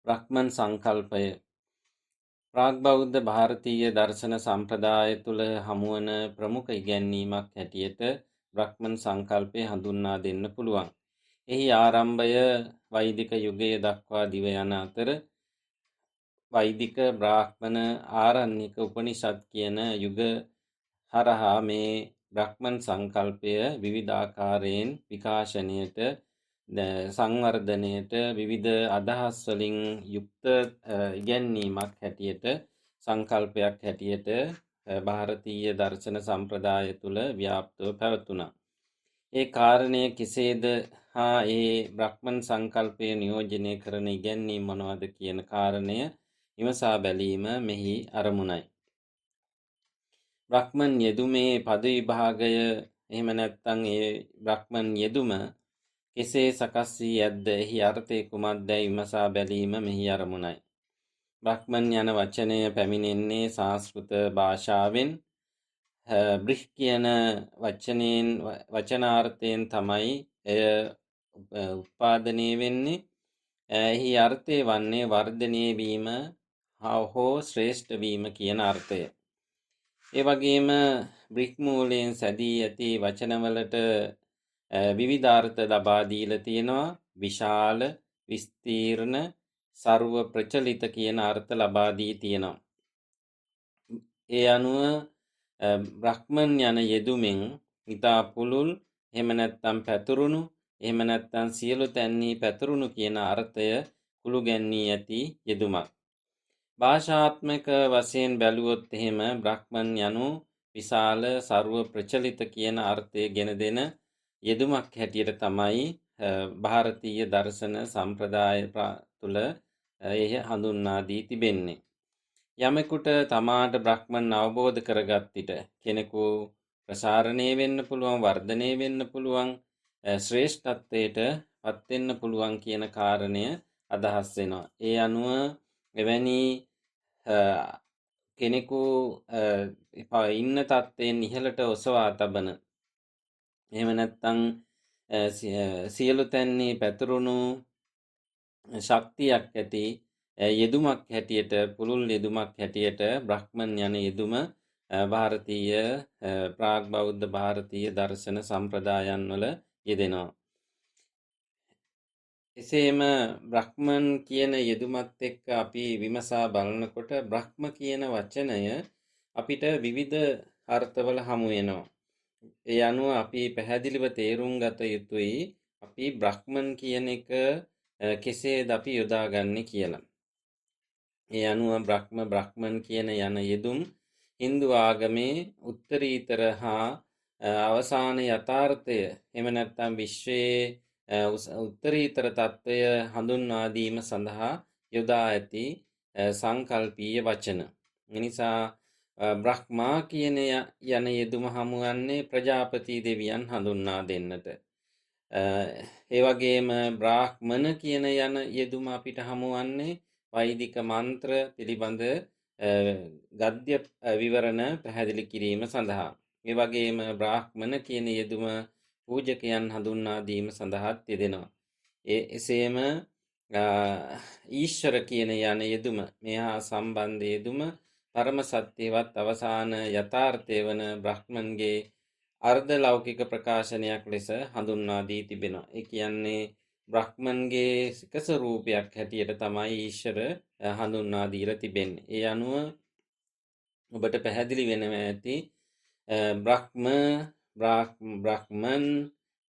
බ්‍රහ්මන් සංකල්පය ප්‍රාග්-බෞද්ධ ಭಾರತೀಯ දර්ශන සම්ප්‍රදාය තුළ හමුවන ප්‍රමුඛ ඉගැන්වීමක් හැටියට බ්‍රහ්මන් සංකල්පය හඳුන්වා දෙන්න පුළුවන්. එහි ආරම්භය වෛදික යුගය දක්වා දිව යන අතර වෛදික බ්‍රාහ්මණ ආරණ්‍යක උපනිෂද් කියන යුග හරහා මේ බ්‍රහ්මන් සංකල්පය විවිධාකාරයෙන් විකාශනයට සංවර්ධනයට විවිධ අදහස් වලින් යුක්ත ඉගැන්වීමක් හැටියට සංකල්පයක් හැටියට ಭಾರತೀಯ දර්ශන සම්ප්‍රදාය තුළ ව්‍යාප්තව පැවතුණා. ඒ කාරණය කෙසේද හා ඒ බ්‍රහ්මන් සංකල්පය නියෝජනය කරන ඉගැන්වීම් මොනවද කියන කාරණය විමසා බැලීම මෙහි අරමුණයි. බ්‍රහ්මන් යෙදුමේ පද විභාගය එහෙම නැත්නම් ඒ බ්‍රහ්මන් යෙදුම කෙසේ සකස් වී ඇද්ද එහි අර්ථය කුමක්දැයි විමසා බැලීම මෙහි අරමුණයි. බ්‍රහ්මන් යන වචනය පැමිණෙන්නේ සංස්කෘත භාෂාවෙන්. බ්‍රිහ් කියන වචනාර්ථයෙන් තමයි එය උත්පාදනය වෙන්නේ. එහි අර්ථය වන්නේ වර්ධනය වීම හෝ ශ්‍රේෂ්ඨ වීම කියන අර්ථය. ඒ වගේම බ්‍රිහ් මූලයෙන් සැදී ඇති වචනවලට විවිධාර්ථ ලබා දීලා තියෙනවා. විශාල, විස්තීර්ණ, සර්ව ප්‍රචලිත කියන අර්ථ ලබා දී තියෙනවා. ඒ අනුව බ්‍රහ්මන් යන යෙදුමින් ඊතා පුළුල්, එහෙම නැත්නම් පැතුරුණු, එහෙම නැත්නම් සියලු තැන්හි පැතුරුණු කියන අර්ථය කුළු ගැන්වී ඇති යෙදුමක්. භාෂාත්මක වශයෙන් බැලුවොත් එහෙම බ්‍රහ්මන් යනු විශාල, සර්ව ප්‍රචලිත කියන අර්ථය ගෙන දෙන යෙදුමක් හැටියට තමයි ಭಾರತೀಯ දර්ශන සම්ප්‍රදාය තුළ එය හඳුන්වා දී තිබෙන්නේ. යමෙකුට තමාට බ්‍රහ්මන් අවබෝධ කරගත් විට කෙනෙකු ප්‍රසාරණය වෙන්න පුළුවන්, වර්ධනය වෙන්න පුළුවන්, ශ්‍රේෂ්ඨත්වයට පත් වෙන්න පුළුවන් කියන කාරණය අදහස් වෙනවා. ඒ අනුව එවැනි කෙනෙකු ඉන්න තත්ත්වයෙන් ඉහළට ඔසවා තබන, එහෙම නැත්නම් සියලු තැන්හි පැතුරුණු ශක්තියක් ඇති යෙදුමක් හැටියට, පුළුල් යෙදුමක් හැටියට බ්‍රහ්මන් යන යෙදුම ಭಾರತೀಯ ප්‍රාග්-බෞද්ධ ಭಾರತೀය දර්ශන සම්ප්‍රදායන් වල යෙදෙනවා. එසේම බ්‍රහ්මන් කියන යෙදුමත් එක්ක අපි විමසා බලනකොට බ්‍රහ්ම කියන වචනය අපිට විවිධ අර්ථවල හමු වෙනවා. ඒ අනුව අපි පැහැදිලිව තේරුම් ගත යුතුයි අපි බ්‍රහ්මන් කියන එක කෙසේද අපි යොදාගන්නේ කියලා. ඒ අනුව බ්‍රහ්මන් කියන යන යෙදුම් හින්දු ආගමේ උත්තරීතර හා අවසාන යථාර්ථය, එහෙම නැත්නම් විශ්වයේ උත්තරීතර తত্ত্বය හඳුන්වා දීම සඳහා යොදා ඇති සංකල්පීය වචන. එනිසා බ්‍රහ්මා කියන යන යෙදුම හමුවන්නේ ප්‍රජාපති දෙවියන් හඳුන්වා දෙන්නට. ඒ වගේම බ්‍රාහ්මණ කියන යන යෙදුම අපිට හමුවන්නේ වෛදික මන්ත්‍ර පිළිබඳ ගද්‍ය විවරණ පැහැදිලි කිරීම සඳහා. ඒ වගේම බ්‍රාහ්මණ කියන යෙදුම පූජකයන් හඳුන්වා දීම සඳහාත් යෙදෙනවා. එසේම ඊශ්වර කියන යන යෙදුම, මෙහා සම්බන්ධ යෙදුම පරම සත්‍යවත් අවසාන යථාර්ථය වන බ්‍රහ්මන්ගේ අර්ධ ලෞකික ප්‍රකාශනයක් ලෙස හඳුන්වා දී තිබෙනවා. ඒ කියන්නේ බ්‍රහ්මන්ගේ සික ස්වරූපයක් හැටියට තමයි ඊශ්වර හඳුන්වා දීලා තිබෙන්නේ. ඒ අනුව ඔබට පැහැදිලි වෙනවා ඇති බ්‍රහ්මන්,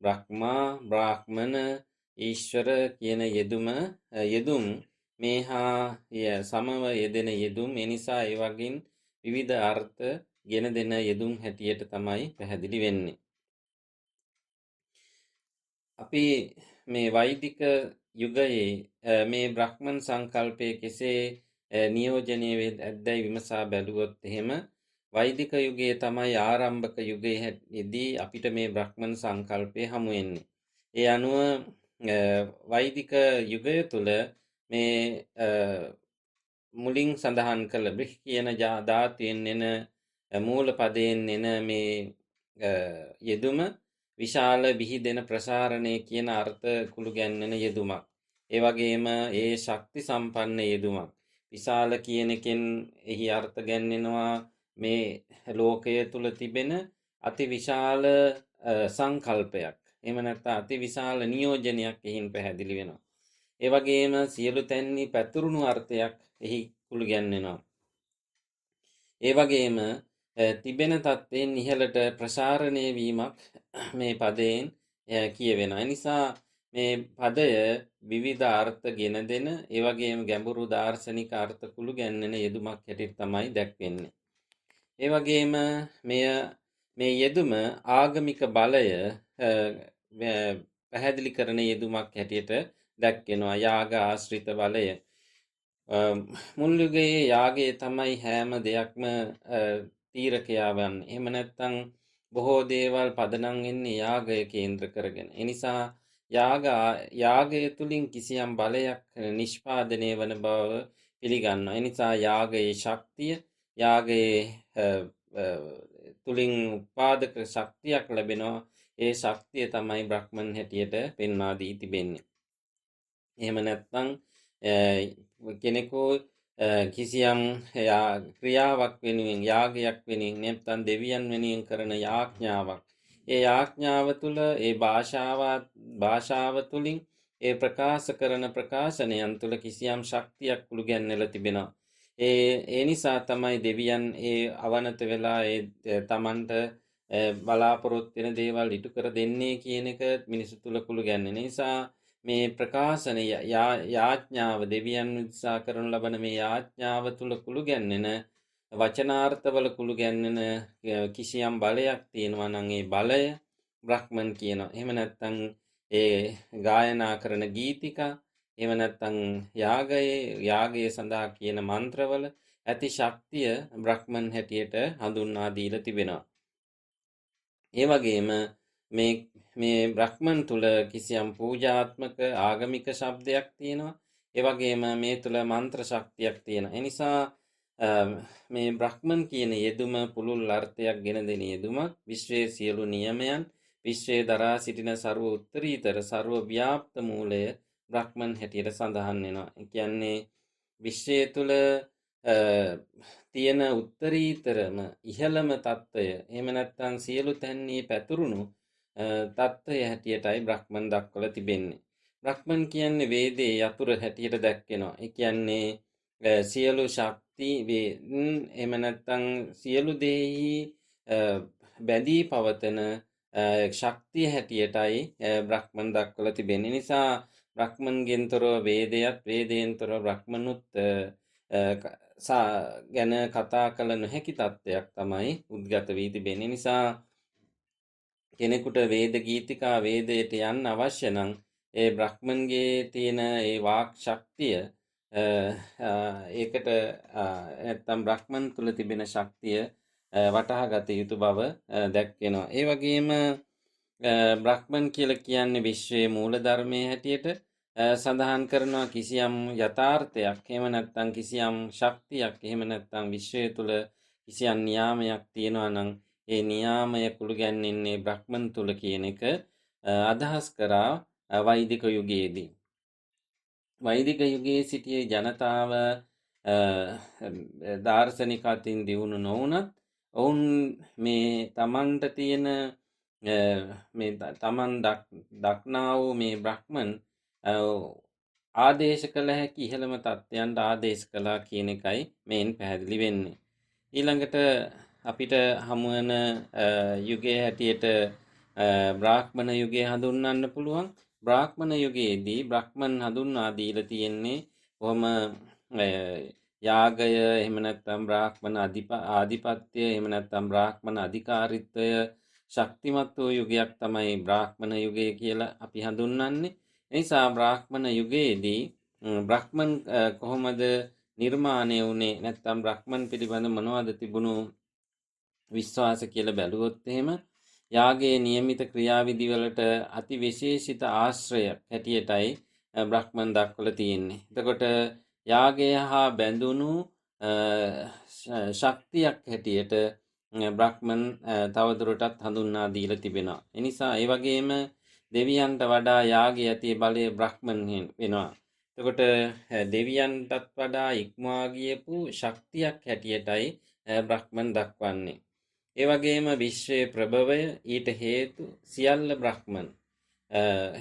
බ්‍රහ්මා, බ්‍රාහ්මණ, ඊශ්වර කියන යෙදුම් මේහා සමව යෙදෙන යෙදුම්. ඒ නිසා ඒ වගින් විවිධ අර්ථ ගෙන දෙන යෙදුම් හැටියට තමයි පැහැදිලි වෙන්නේ. අපි මේ වෛදික යුගයේ මේ බ්‍රහ්මන් සංකල්පය කෙසේ නියෝජනය වෙද්දැයි විමසා බැලුවොත් එහෙම වෛදික යුගයේ තමයි ආරම්භක යුගයේදී අපිට මේ බ්‍රහ්මන් සංකල්පය හමු වෙන්නේ. ඒ අනුව වෛදික යුගය තුල මේ මුලින් සඳහන් කළ බ්‍රිහ් කියන ධාතුවෙන් එන මූල පදයෙන් එන මේ යෙදුම විශාල, විහිදෙන, ප්‍රසාරණය කියන අර්ථ කුළු ගැන්වෙන යෙදුමක්. ඒ වගේම ඒ ශක්ති සම්පන්න යෙදුමක්. විශාල කියන එකෙන් එහි අර්ථ ගැන්වෙනවා මේ ලෝකය තුල තිබෙන අති විශාල සංකල්පයක්. එහෙම නැත්නම් අති විශාල නියෝජනයක් එහින් පැහැදිලි වෙනවා. ඒ වගේම සියලු තැන්හි පැතුරුණු අර්ථයක් එහි කුළු ගැන්වෙනවා. ඒ වගේම තිබෙන තත්ත්වයෙන් ඉහළට ප්‍රසාරණය වීමක් මේ පදයෙන් කියවෙනවා. ඒ නිසා මේ පදය විවිධ අර්ථ ගෙන දෙන ඒ වගේම ගැඹුරු දාර්ශනික අර්ථ කුළු ගැන්වෙන යෙදුමක් හැටියට තමයි දැක්වෙන්නේ. ඒ වගේම මේ යෙදුම ආගමික බලය පැහැදිලි කරන යෙදුමක් හැටියට දැක්වෙනවා. යාග ආශ්‍රිත බලය. මුල් යුගයේ යාගය තමයි හැම දෙයක්ම තීරකයා වන්නේ. එහෙම නැත්නම් බොහෝ දේවල් පදනම් වෙන්නේ යාගය කේන්ද්‍ර කරගෙන. ඒ නිසා යාගය තුලින් කිසියම් බලයක් නිෂ්පාදනය වන බව පිළිගන්නවා. ඒ නිසා යාගයේ ශක්තිය, යාගයේ තුලින් උපාදක ශක්තියක් ලැබෙනවා. ඒ ශක්තිය තමයි බ්‍රහ්මන් හැටියට පෙන්වා දී තිබෙන්නේ. එහෙම නැත්නම් කෙනෙකු කිසියම් ක්‍රියාවක් වෙනුවෙන් යාගයක් වෙනුවෙන් නැත්නම් දෙවියන් වෙනුවෙන් කරන යාඥාවක්. ඒ යාඥාව තුළ ඒ භාෂාව තුළින් ඒ ප්‍රකාශ කරන ප්‍රකාශනයන් තුළ කිසියම් ශක්තියක් කුළු ගැන්වෙලා තිබෙනවා. ඒ නිසා තමයි දෙවියන් ඒ අවනත වෙලා ඒ තමන්ට බලාපොරොත්තු වෙන දේවල් ඉටු කර දෙන්නේ කියන එක මිනිසු තුළ කුළු ගැන්වෙන නිසා මේ ප්‍රකාශනය යාඥාව දෙවියන් උදෙසා කරනු ලබන මේ යාඥාව තුළ කුළු ගැන්වෙන වචනාර්ථවල කුළු ගැන්වෙන කිසියම් බලයක් තියෙනවා නම් ඒ බලය බ්‍රහ්මන් කියනවා. එහෙම නැත්නම් ඒ ගායනා කරන ගීතිකා, එහෙම නැත්නම් යාගයේ සඳහා කියන මන්ත්‍රවල ඇති ශක්තිය බ්‍රහ්මන් හැටියට හඳුන්වා දීලා තිබෙනවා. ඒ වගේම මේ බ්‍රහ්මන් තුල කිසියම් පූජාත්මක ආගමික ශබ්දයක් තියෙනවා. ඒ වගේම මේ තුල මන්ත්‍ර ශක්තියක් තියෙනවා. ඒ නිසා මේ බ්‍රහ්මන් කියන යෙදුම පුළුල් අර්ථයක් ගෙන දෙන යෙදුමක්. විශ්වයේ සියලු නියමයන්, විශ්වයේ දරා සිටින ਸਰව උත්තරීතර ਸਰව ව්‍යාප්ත මූලය බ්‍රහ්මන් හැටියට සඳහන් වෙනවා. ඒ කියන්නේ විශ්වයේ තුල තියෙන උත්තරීතරම ඉහළම తত্ত্বය, එහෙම නැත්නම් සියලු තැන්හි පැතුරුණු తত্ত্বය හැටියටයි බ්‍රහ්මන් දක්වලා තිබෙන්නේ. බ්‍රහ්මන් කියන්නේ වේදේ යතුර හැටියට දැක්වෙනවා. ඒ කියන්නේ සියලු ශක්ති එහෙම නැත්නම් සියලු දේහි බැඳී පවතන ශක්තිය හැටියටයි බ්‍රහ්මන් දක්වලා තිබෙන්නේ. නිසා බ්‍රහ්මන්ගෙන් තොරව වේදයත්, වේදයෙන් තොරව බ්‍රහ්මනුත් ගැන කතා කළ නොහැකි තත්ත්වයක් තමයි උද්ගත වී තිබෙන්නේ. නිසා කෙනෙකුට වේද ගීතිකා වේදයට යන්න අවශ්‍ය නම් ඒ බ්‍රහ්මන්ගේ තියෙන ඒ වාක් ශක්තිය ඒකට නැත්තම් බ්‍රහ්මන් තුල තිබෙන ශක්තිය වටහා ගත යුතු බව දැක්වෙනවා. ඒ වගේම බ්‍රහ්මන් කියලා කියන්නේ විශ්වයේ මූල ධර්මයේ හැටියට සඳහන් කරනවා. කිසියම් යථාර්ථයක්, එහෙම නැත්නම් කිසියම් ශක්තියක්, එහෙම නැත්නම් විශ්වය තුල කිසියම් නියාමයක් තියෙනවා නම් ඒ නියාමය කුළු ගැන්වෙන්නේ බ්‍රහ්මන් තුල කියන එක අදහස් කරා වෛදික යුගයේදී. වෛදික යුගයේ සිටියේ ජනතාව දාර්ශනික අතින් දියුණු නොවුනත් ඔවුන් මේ තමන්ට තියෙන මේ තමන් දක්නා වූ මේ බ්‍රහ්මන් ආදේශ කළ හැකි ඉහළම තත්ත්වයන්ට ආදේශ කළා කියන එකයි මේන් පැහැදිලි වෙන්නේ. ඊළඟට අපිට හමුවන යුගයේ හැටියට බ්‍රාහ්මණ යුගය හඳුන්වන්න පුළුවන්. බ්‍රාහ්මණ යුගයේදී බ්‍රහ්මන් හඳුන්වා දීලා තියෙන්නේ කොහොම යාගය, එහෙම නැත්නම් බ්‍රාහ්මණ ආධිපත්‍ය, එහෙම නැත්නම් බ්‍රාහ්මණ අධිකාරීත්වය ශක්තිමත් වූ යුගයක් තමයි බ්‍රාහ්මණ යුගය කියලා අපි හඳුන්වන්නේ. එනිසා බ්‍රාහ්මණ යුගයේදී බ්‍රහ්මන් කොහොමද නිර්මාණය වුණේ, නැත්නම් බ්‍රහ්මන් පිළිබඳ මොනවද තිබුණු විශ්වාස කියලා බැලුවොත් එහෙම යාගයේ નિયમિત ක්‍රියාවිදි වලට අති විශේෂිත ආශ්‍රයයක් හැටියටයි බ්‍රහ්මන් දක්වලා තියෙන්නේ. එතකොට යාගය හා බැඳුණු ශක්තියක් හැටියට බ්‍රහ්මන් තවදුරටත් හඳුන්වා දීලා තිබෙනවා. ඒ නිසා ඒ වගේම දෙවියන්ට වඩා යාගයේ ඇති බලය බ්‍රහ්මන් වෙනවා. එතකොට දෙවියන්ටත් වඩා ඉක්මවා ගියපු ශක්තියක් හැටියටයි බ්‍රහ්මන් දක්වන්නේ. ඒ වගේම විශ්වයේ ප්‍රභවය ඊට හේතු සියල්ල බ්‍රහ්මන්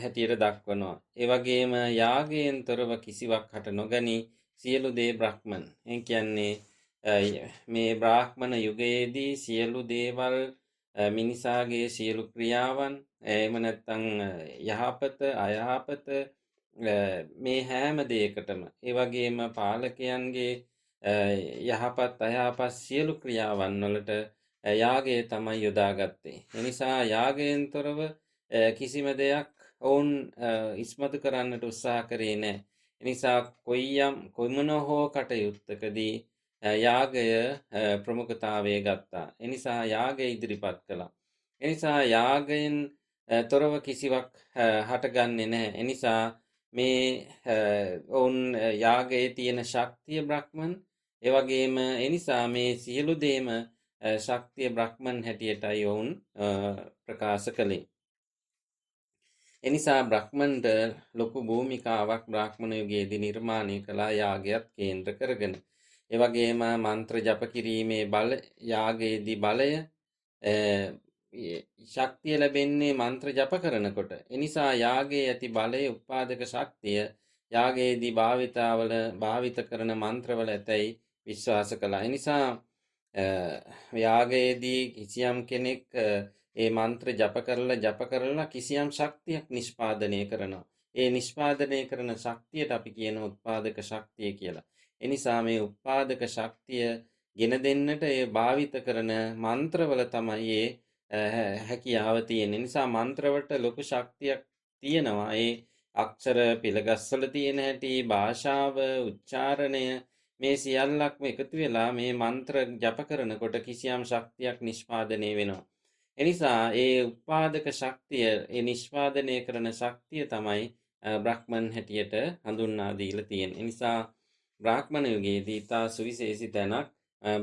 හැටියට දක්වනවා. ඒ වගේම යාගයෙන් තොරව කිසිවක් හට නොගනි සියලු දේ බ්‍රහ්මන්. ඒ කියන්නේ මේ බ්‍රාහ්මණ යුගයේදී සියලු දේවල් මිනිසාගේ සියලු ක්‍රියාවන් එහෙම නැත්නම් යහපත අයහපත මේ හැම දෙයකටම ඒ වගේම පාලකයන්ගේ යහපත් අයහපත් සියලු ක්‍රියාවන් වලට යාගය තමයි යොදාගත්තේ. එනිසා යාගයෙන් තොරව කිසිම දෙයක් ඔවුන් ඉස්මතු කරන්නට උත්සාහ කරේ නැහැ. එනිසා කොයිමන හෝ කටයුත්තකදී යාගය ප්‍රමුඛතාවය ගත්තා. එනිසා යාගය ඉදිරිපත් කළා. එනිසා යාගයෙන් තොරව කිසිවක් හටගන්නේ නැහැ. එනිසා මේ ඔවුන් යාගයේ තියෙන ශක්තිය බ්‍රහ්මන්, ඒ වගේම එනිසා මේ සියලු දේම ශක්තිය බ්‍රහ්මන් හැටියටයි ඔවුන් ප්‍රකාශ කළේ. එනිසා බ්‍රහ්මන්ට ලොකු භූමිකාවක් බ්‍රාහ්මණ යුගයේදී නිර්මාණය කළා යාගයත් කේන්ද්‍ර කරගෙන. ඒ වගේම මන්ත්‍ර ජප කිරීමේ බල යාගයේදී බලය ශක්තිය ලැබෙන්නේ මන්ත්‍ර ජප කරනකොට. එනිසා යාගයේ ඇති බලයේ උපාදක ශක්තිය යාගයේදී භාවිත කරන මන්ත්‍රවල ඇතැයි විශ්වාස කළා. එනිසා යාගයේදී කිසියම් කෙනෙක් ඒ මන්ත්‍ර ජප කරලා කිසියම් ශක්තියක් නිෂ්පාදනය කරනවා. ඒ නිෂ්පාදනය කරන ශක්තියට අපි කියන උත්පාදක ශක්තිය කියලා. එනිසා මේ උත්පාදක ශක්තිය ගෙන දෙන්නට ඒ භාවිත කරන මන්ත්‍රවල තමයි හැකියාව තියෙන. නිසා මන්ත්‍රවලට ලොකු ශක්තියක් තියෙනවා. ඒ අක්ෂර පිළගස්වල තියෙන හැටි, භාෂාව, උච්චාරණය මේ සියල්ලක්ම එකතු වෙලා මේ මන්ත්‍ර ජප කරනකොට කිසියම් ශක්තියක් නිෂ්පාදනය වෙනවා. එනිසා ඒ උත්පාදක ශක්තිය, ඒ නිෂ්පාදනය කරන ශක්තිය තමයි බ්‍රහ්මන් හැටියට හඳුන්වා දීලා තියෙන්නේ. එනිසා බ්‍රාහ්මණ යුගයේදී තා සුවිශේෂී තැනක්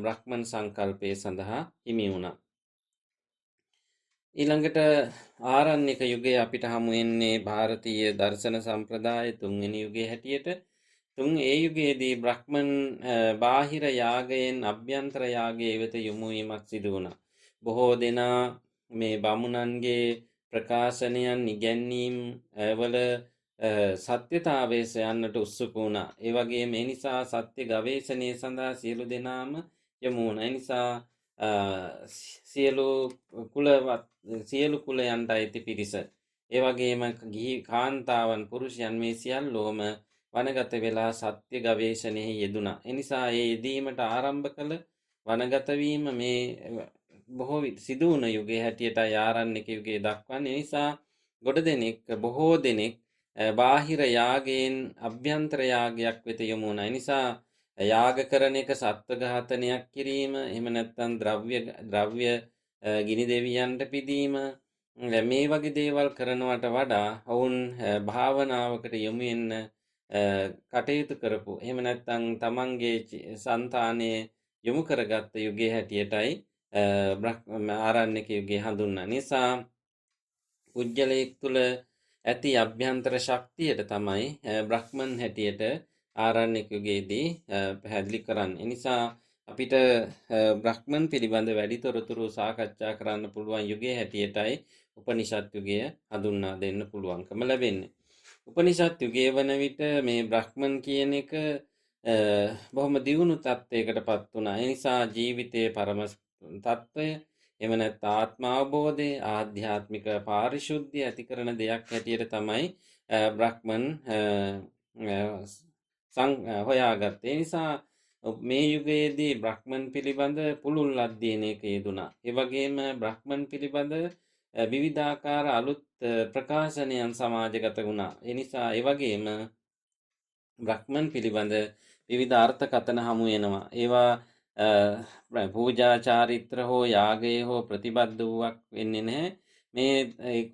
බ්‍රහ්මන් සංකල්පය සඳහා හිමි වුණා. ඊළඟට ආරණ්‍යක යුගයේ අපිට හමු වෙන්නේ ಭಾರತೀಯ දර්ශන සම්ප්‍රදාය තුන්වෙනි යුගයේ හැටියට. ඒ යුගයේදී බ්‍රහ්මන් බාහිර යාගයෙන් අභ්‍යන්තර යාගයේ වෙත යොමු වීමක් සිදු වුණා. බොහෝ දෙනා මේ බමුණන්ගේ ප්‍රකාශනයන් ඉගැන්වීම් වල සත්‍යතාවය සොයන්නට උත්සුක වුණා. ඒ වගේම ඒ නිසා සත්‍ය ගවේෂණය සඳහා සියලු දෙනාම යොමු වුණා. ඒ නිසා සියලු කුලයන්ට අයිති පිරිස, ඒ වගේම ගිහි කාන්තාවන් පුරුෂයන් මේ සියල්ලෝම වනගත වෙලා සත්‍ය ගවේෂණයෙහි යෙදුණා. එනිසා ඒ යෙදීමට ආරම්භ කළ වනගත වීම මේ බොහෝ සිදු වුණ යුගයේ හැටියට ආරණ්‍යක යුගයේ දක්වන්නේ. නිසා බොහෝ දෙනෙක් බාහිර යාගයෙන් අභ්‍යන්තර යාගයක් වෙත යොමු වුණා. නිසා යාග කරන එක සත්ව ඝාතනයක් කිරීම, එහෙම නැත්නම් ද්‍රව්‍ය ගිනි දෙවියන්ට පිදීම, මේ වගේ දේවල් කරනවට වඩා ඔවුන් භාවනාවකට යොමු වෙන්න කටයුතු කරපු, එහෙම නැත්නම් තමන්ගේ సంతානය යොමු කරගත්ත යුගයේ හැටියටයි ආරණ්‍යක යුගය හඳුන්වන්නේ. නිසා පුජ්‍යලයක් තුල ඇති අභ්‍යන්තර ශක්තියට තමයි බ්‍රහ්මන් හැටියට ආරණ්‍යක යුගයේදී පැහැදිලි කරන්නේ. නිසා අපිට බ්‍රහ්මන් පිළිබඳ වැඩි තොරතුරු සාකච්ඡා කරන්න පුළුවන් යුගයේ හැටියටයි උපනිෂද් යුගය හඳුන්වා දෙන්න පුළුවන්කම ලැබෙන්නේ. උපනිෂද් යුගයේ වන විට මේ බ්‍රහ්මන් කියන එක බොහොම දියුණු තත්වයකට පත් වුණා. ඒ නිසා ජීවිතයේ පරම තත්වය, එහෙම නැත්නම් ආත්ම අවබෝධය, ආධ්‍යාත්මික පාරිශුද්ධිය ඇති කරන දෙයක් හැටියට තමයි බ්‍රහ්මන් හොයාගත්තේ. ඒ නිසා මේ යුගයේදී බ්‍රහ්මන් පිළිබඳ පුළුල් අධ්‍යයනයක යෙදුණා. ඒ වගේම බ්‍රහ්මන් පිළිබඳ විවිධාකාර අලුත් ප්‍රකාශනයන් සමාජගත වුණා. ඒ නිසා ඒ වගේම බ්‍රහ්මන් පිළිබඳ විවිධ අර්ථකථන හමු වෙනවා. ඒවා පූජා චාරිත්‍ර හෝ යාගයේ හෝ ප්‍රතිබද්ධ වූවක් වෙන්නේ නැහැ. මේ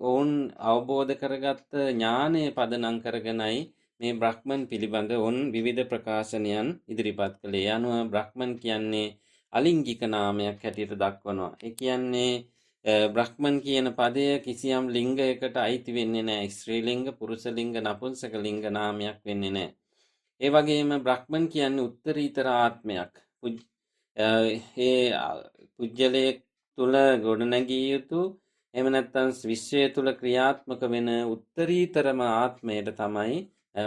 ඔවුන් අවබෝධ කරගත්ත ඥානය පදනම් කරගෙනයි මේ බ්‍රහ්මන් පිළිබඳ ඔවුන් විවිධ ප්‍රකාශනයන් ඉදිරිපත් කළේ. අනුව බ්‍රහ්මන් කියන්නේ අලිංගික නාමයක් හැටියට දක්වනවා. ඒ කියන්නේ බ්‍රහ්මන් කියන පදය කිසියම් ලිංගයකට අයිති වෙන්නේ නැහැ. ස්ත්‍රී ලිංග, පුරුෂ ලිංග, නපුංසක ලිංග නාමයක් වෙන්නේ නැහැ. ඒ වගේම බ්‍රහ්මන් කියන්නේ උත්තරීතර ආත්මයක්. ඒ පුජ්‍යලයක් තුල ගොඩනැගිය යුතු එහෙම නැත්නම් විශ්වය තුල ක්‍රියාත්මක වෙන උත්තරීතරම ආත්මයට තමයි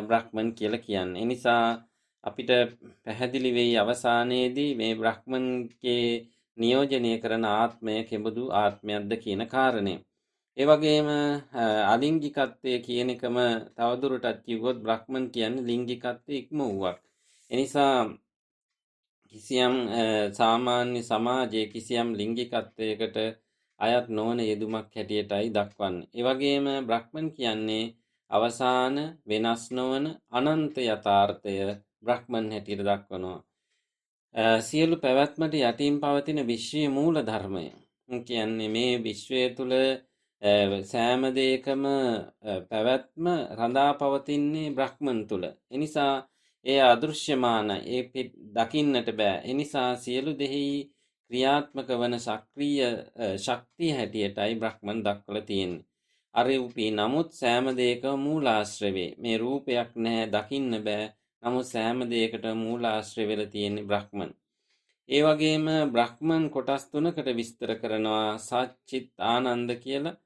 බ්‍රහ්මන් කියලා කියන්නේ. ඒ නිසා අපිට පැහැදිලි වෙයි අවසානයේදී මේ බ්‍රහ්මන්ගේ නියෝජනය කරන ආත්මය කෙබඳු ආත්මයක්ද කියන කාරණය. ඒ වගේම අලිංගිකත්වය කියන එකම තවදුරටත් කිව්වොත් බ්‍රහ්මන් කියන්නේ ලිංගිකත්වයේ ඉක්මවුවක්. එනිසා කිසියම් සාමාන්‍ය සමාජයේ කිසියම් ලිංගිකත්වයකට අයත් නොවන යෙදුමක් හැටියටයි දක්වන්නේ. ඒ වගේම බ්‍රහ්මන් කියන්නේ අවසාන වෙනස් නොවන අනන්ත යථාර්ථය බ්‍රහ්මන් හැටියට දක්වනවා. සියලු පැවැත්මට යටින් පවතින විශ්වයේ මූල ධර්මය. කියන්නේ මේ විශ්වය තුල සෑම දෙයකම පැවැත්ම රඳා පවතින්නේ බ්‍රහ්මන් තුල. එනිසා ඒ අදෘශ්‍යමානයි. ඒ දකින්නට බෑ. එනිසා සියලු දෙහි ක්‍රියාත්මක වන සක්‍රීය ශක්තිය හැටියටයි බ්‍රහ්මන් දක්වලා තියෙන්නේ. අරූපී නමුත් සෑම දෙයකම මූලාශ්‍රය වේ. මේ රූපයක් නැහැ, දකින්න බෑ. නමුත් සෑම දෙයකට මූලාශ්‍රය වෙලා තියෙන්නේ බ්‍රහ්මන්. ඒ වගේම බ්‍රහ්මන් කොටස් තුනකට විස්තර කරනවා. සච්චිත් ආනන්ද කියලා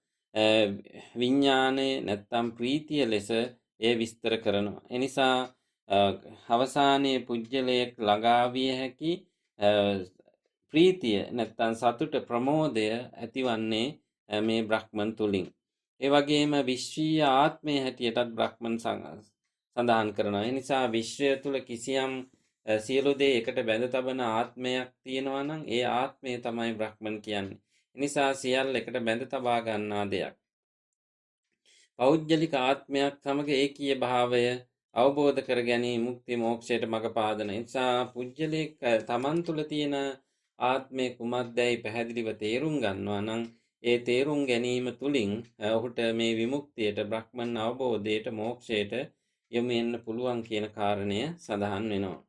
විඥානයේ නැත්තම් ප්‍රීතිය ලෙස ඒ විස්තර කරනවා. එනිසා අවසානයේ පුජ්‍යලයක් ළඟා විය හැකි ප්‍රීතිය නැත්තම් සතුට ප්‍රමෝදය ඇතිවන්නේ මේ බ්‍රහ්මන් තුලින්. ඒ වගේම විශ්වීය ආත්මය හැටියටත් බ්‍රහ්මන් සඳහන් කරනවා. ඒ නිසා විශ්වය තුල කිසියම් සියලු දේ එකට බැඳ තබන ආත්මයක් තියෙනවා නම් ඒ ආත්මය තමයි බ්‍රහ්මන් කියන්නේ. ඒ නිසා සියල්ල එකට බැඳ තබා ගන්නා දෙයක්. පෞද්ගලික ආත්මයක් සමග ඒකීය භාවය අවබෝධ කර ගැනීම මුක්ති මෝක්ෂයට මඟ පාදන. ඒ නිසා පුජ්‍යලෙක් තමන් තුළ තියෙන ආත්මය කුමක්දයි පැහැදිලිව තේරුම් ගන්නවා නම් ඒ තේරුම් ගැනීම තුලින් ඔහුට මේ විමුක්තියට බ්‍රහ්මන් අවබෝධයට මෝක්ෂයට යොමු වෙන්න පුළුවන් කියන කාරණය සඳහන් වෙනවා.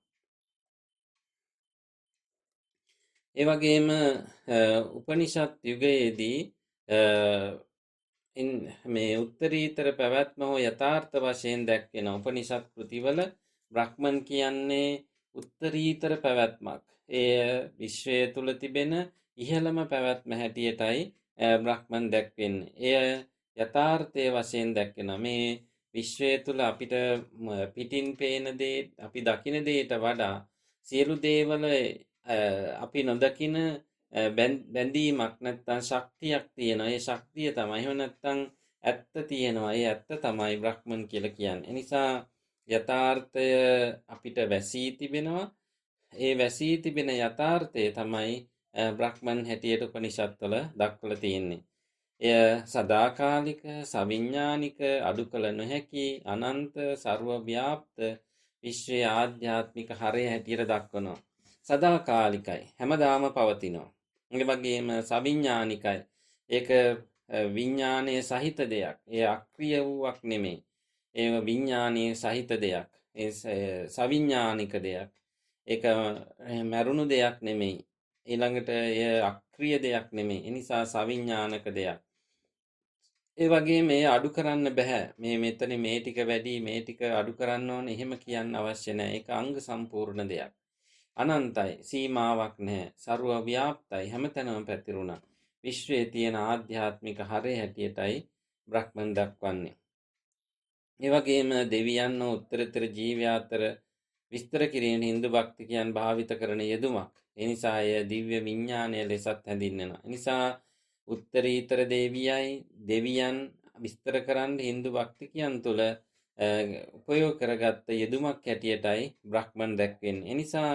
ඒ වගේම උපනිෂද් යුගයේදී මේ උත්තරීතර පැවැත්ම හෝ යථාර්ථ වශයෙන් දැක්වෙන උපනිෂද් කෘතිවල බ්‍රහ්මන් කියන්නේ උත්තරීතර පැවැත්මක්. එය විශ්වය තුල තිබෙන ඉහළම පැවැත්ම හැටියටයි බ්‍රහ්මන් දැක්වෙන්නේ. එය යථාර්ථයේ වශයෙන් දැක්වෙනවා. මේ විශ්වය තුල අපිට පිටින් පේන දේ, අපි දකින දේට වඩා සියලු දේවල අපි නොදකින බැඳීමක් නැත්තම් ශක්තියක් තියෙනවා. ඒ ශක්තිය තමයි. එහෙම නැත්තම් ඇත්ත තියෙනවා. ඒ ඇත්ත තමයි බ්‍රහ්මන් කියලා කියන්නේ. ඒ නිසා යථාර්ථය අපිට වැසී තිබෙනවා. ඒ වැසී තිබෙන යථාර්ථය තමයි බ්‍රහ්මන් හැටියට උපනිෂත්වල දක්වලා තියෙන්නේ. එය සදාකාලික, සවිඥානික, අඩු කළ නොහැකි, අනන්ත, ਸਰව ව්‍යාප්ත විශ්වයේ ආධ්‍යාත්මික හරය හැටියට දක්වනවා. සදාකාලිකයි, හැමදාම පවතිනවා. ඒ වගේම සවිඥානිකයි. ඒක විඥානයේ සහිත දෙයක්. ඒ අක්‍රිය වූවක් නෙමෙයි. ඒ විඥානයේ සහිත දෙයක්. ඒ සවිඥානික දෙයක්. ඒක මරුණු දෙයක් නෙමෙයි. ඊළඟට එය අක්‍රිය දෙයක් නෙමෙයි. ඒ නිසා සවිඥානික දෙයක්. ඒ වගේම මේ අඩු කරන්න බෑ. මෙතන මේ ටික වැඩි, මේ ටික අඩු කරන්න ඕනේ. එහෙම කියන්න අවශ්‍ය නැහැ. ඒක අංග සම්පූර්ණ දෙයක්. අනන්තයි, සීමාවක් නැහැ. ਸਰව ව්‍යාප්තයි, හැමතැනම පැතිරුණා. විශ්වයේ තියෙන ආධ්‍යාත්මික හරය හැටියටයි බ්‍රහ්මන් දක්වන්නේ. ඒ වගේම දෙවියන් උත්තරීතර ජීවයා අතර විස්තර කිරීමේ හින්දු භක්තිකයන් භාවිත කරන යෙදුමක්. ඒ නිසා එය දිව්‍ය විඥානය ලෙසත් හැඳින්වෙනවා. ඒ නිසා උත්තරීතර දෙවියන් විස්තර කරන්න හින්දු භක්තිකයන් තුළ උපයෝග කරගත්ත යෙදුමක් හැටියටයි බ්‍රහ්මන් දැක්වෙන්නේ. ඒ නිසා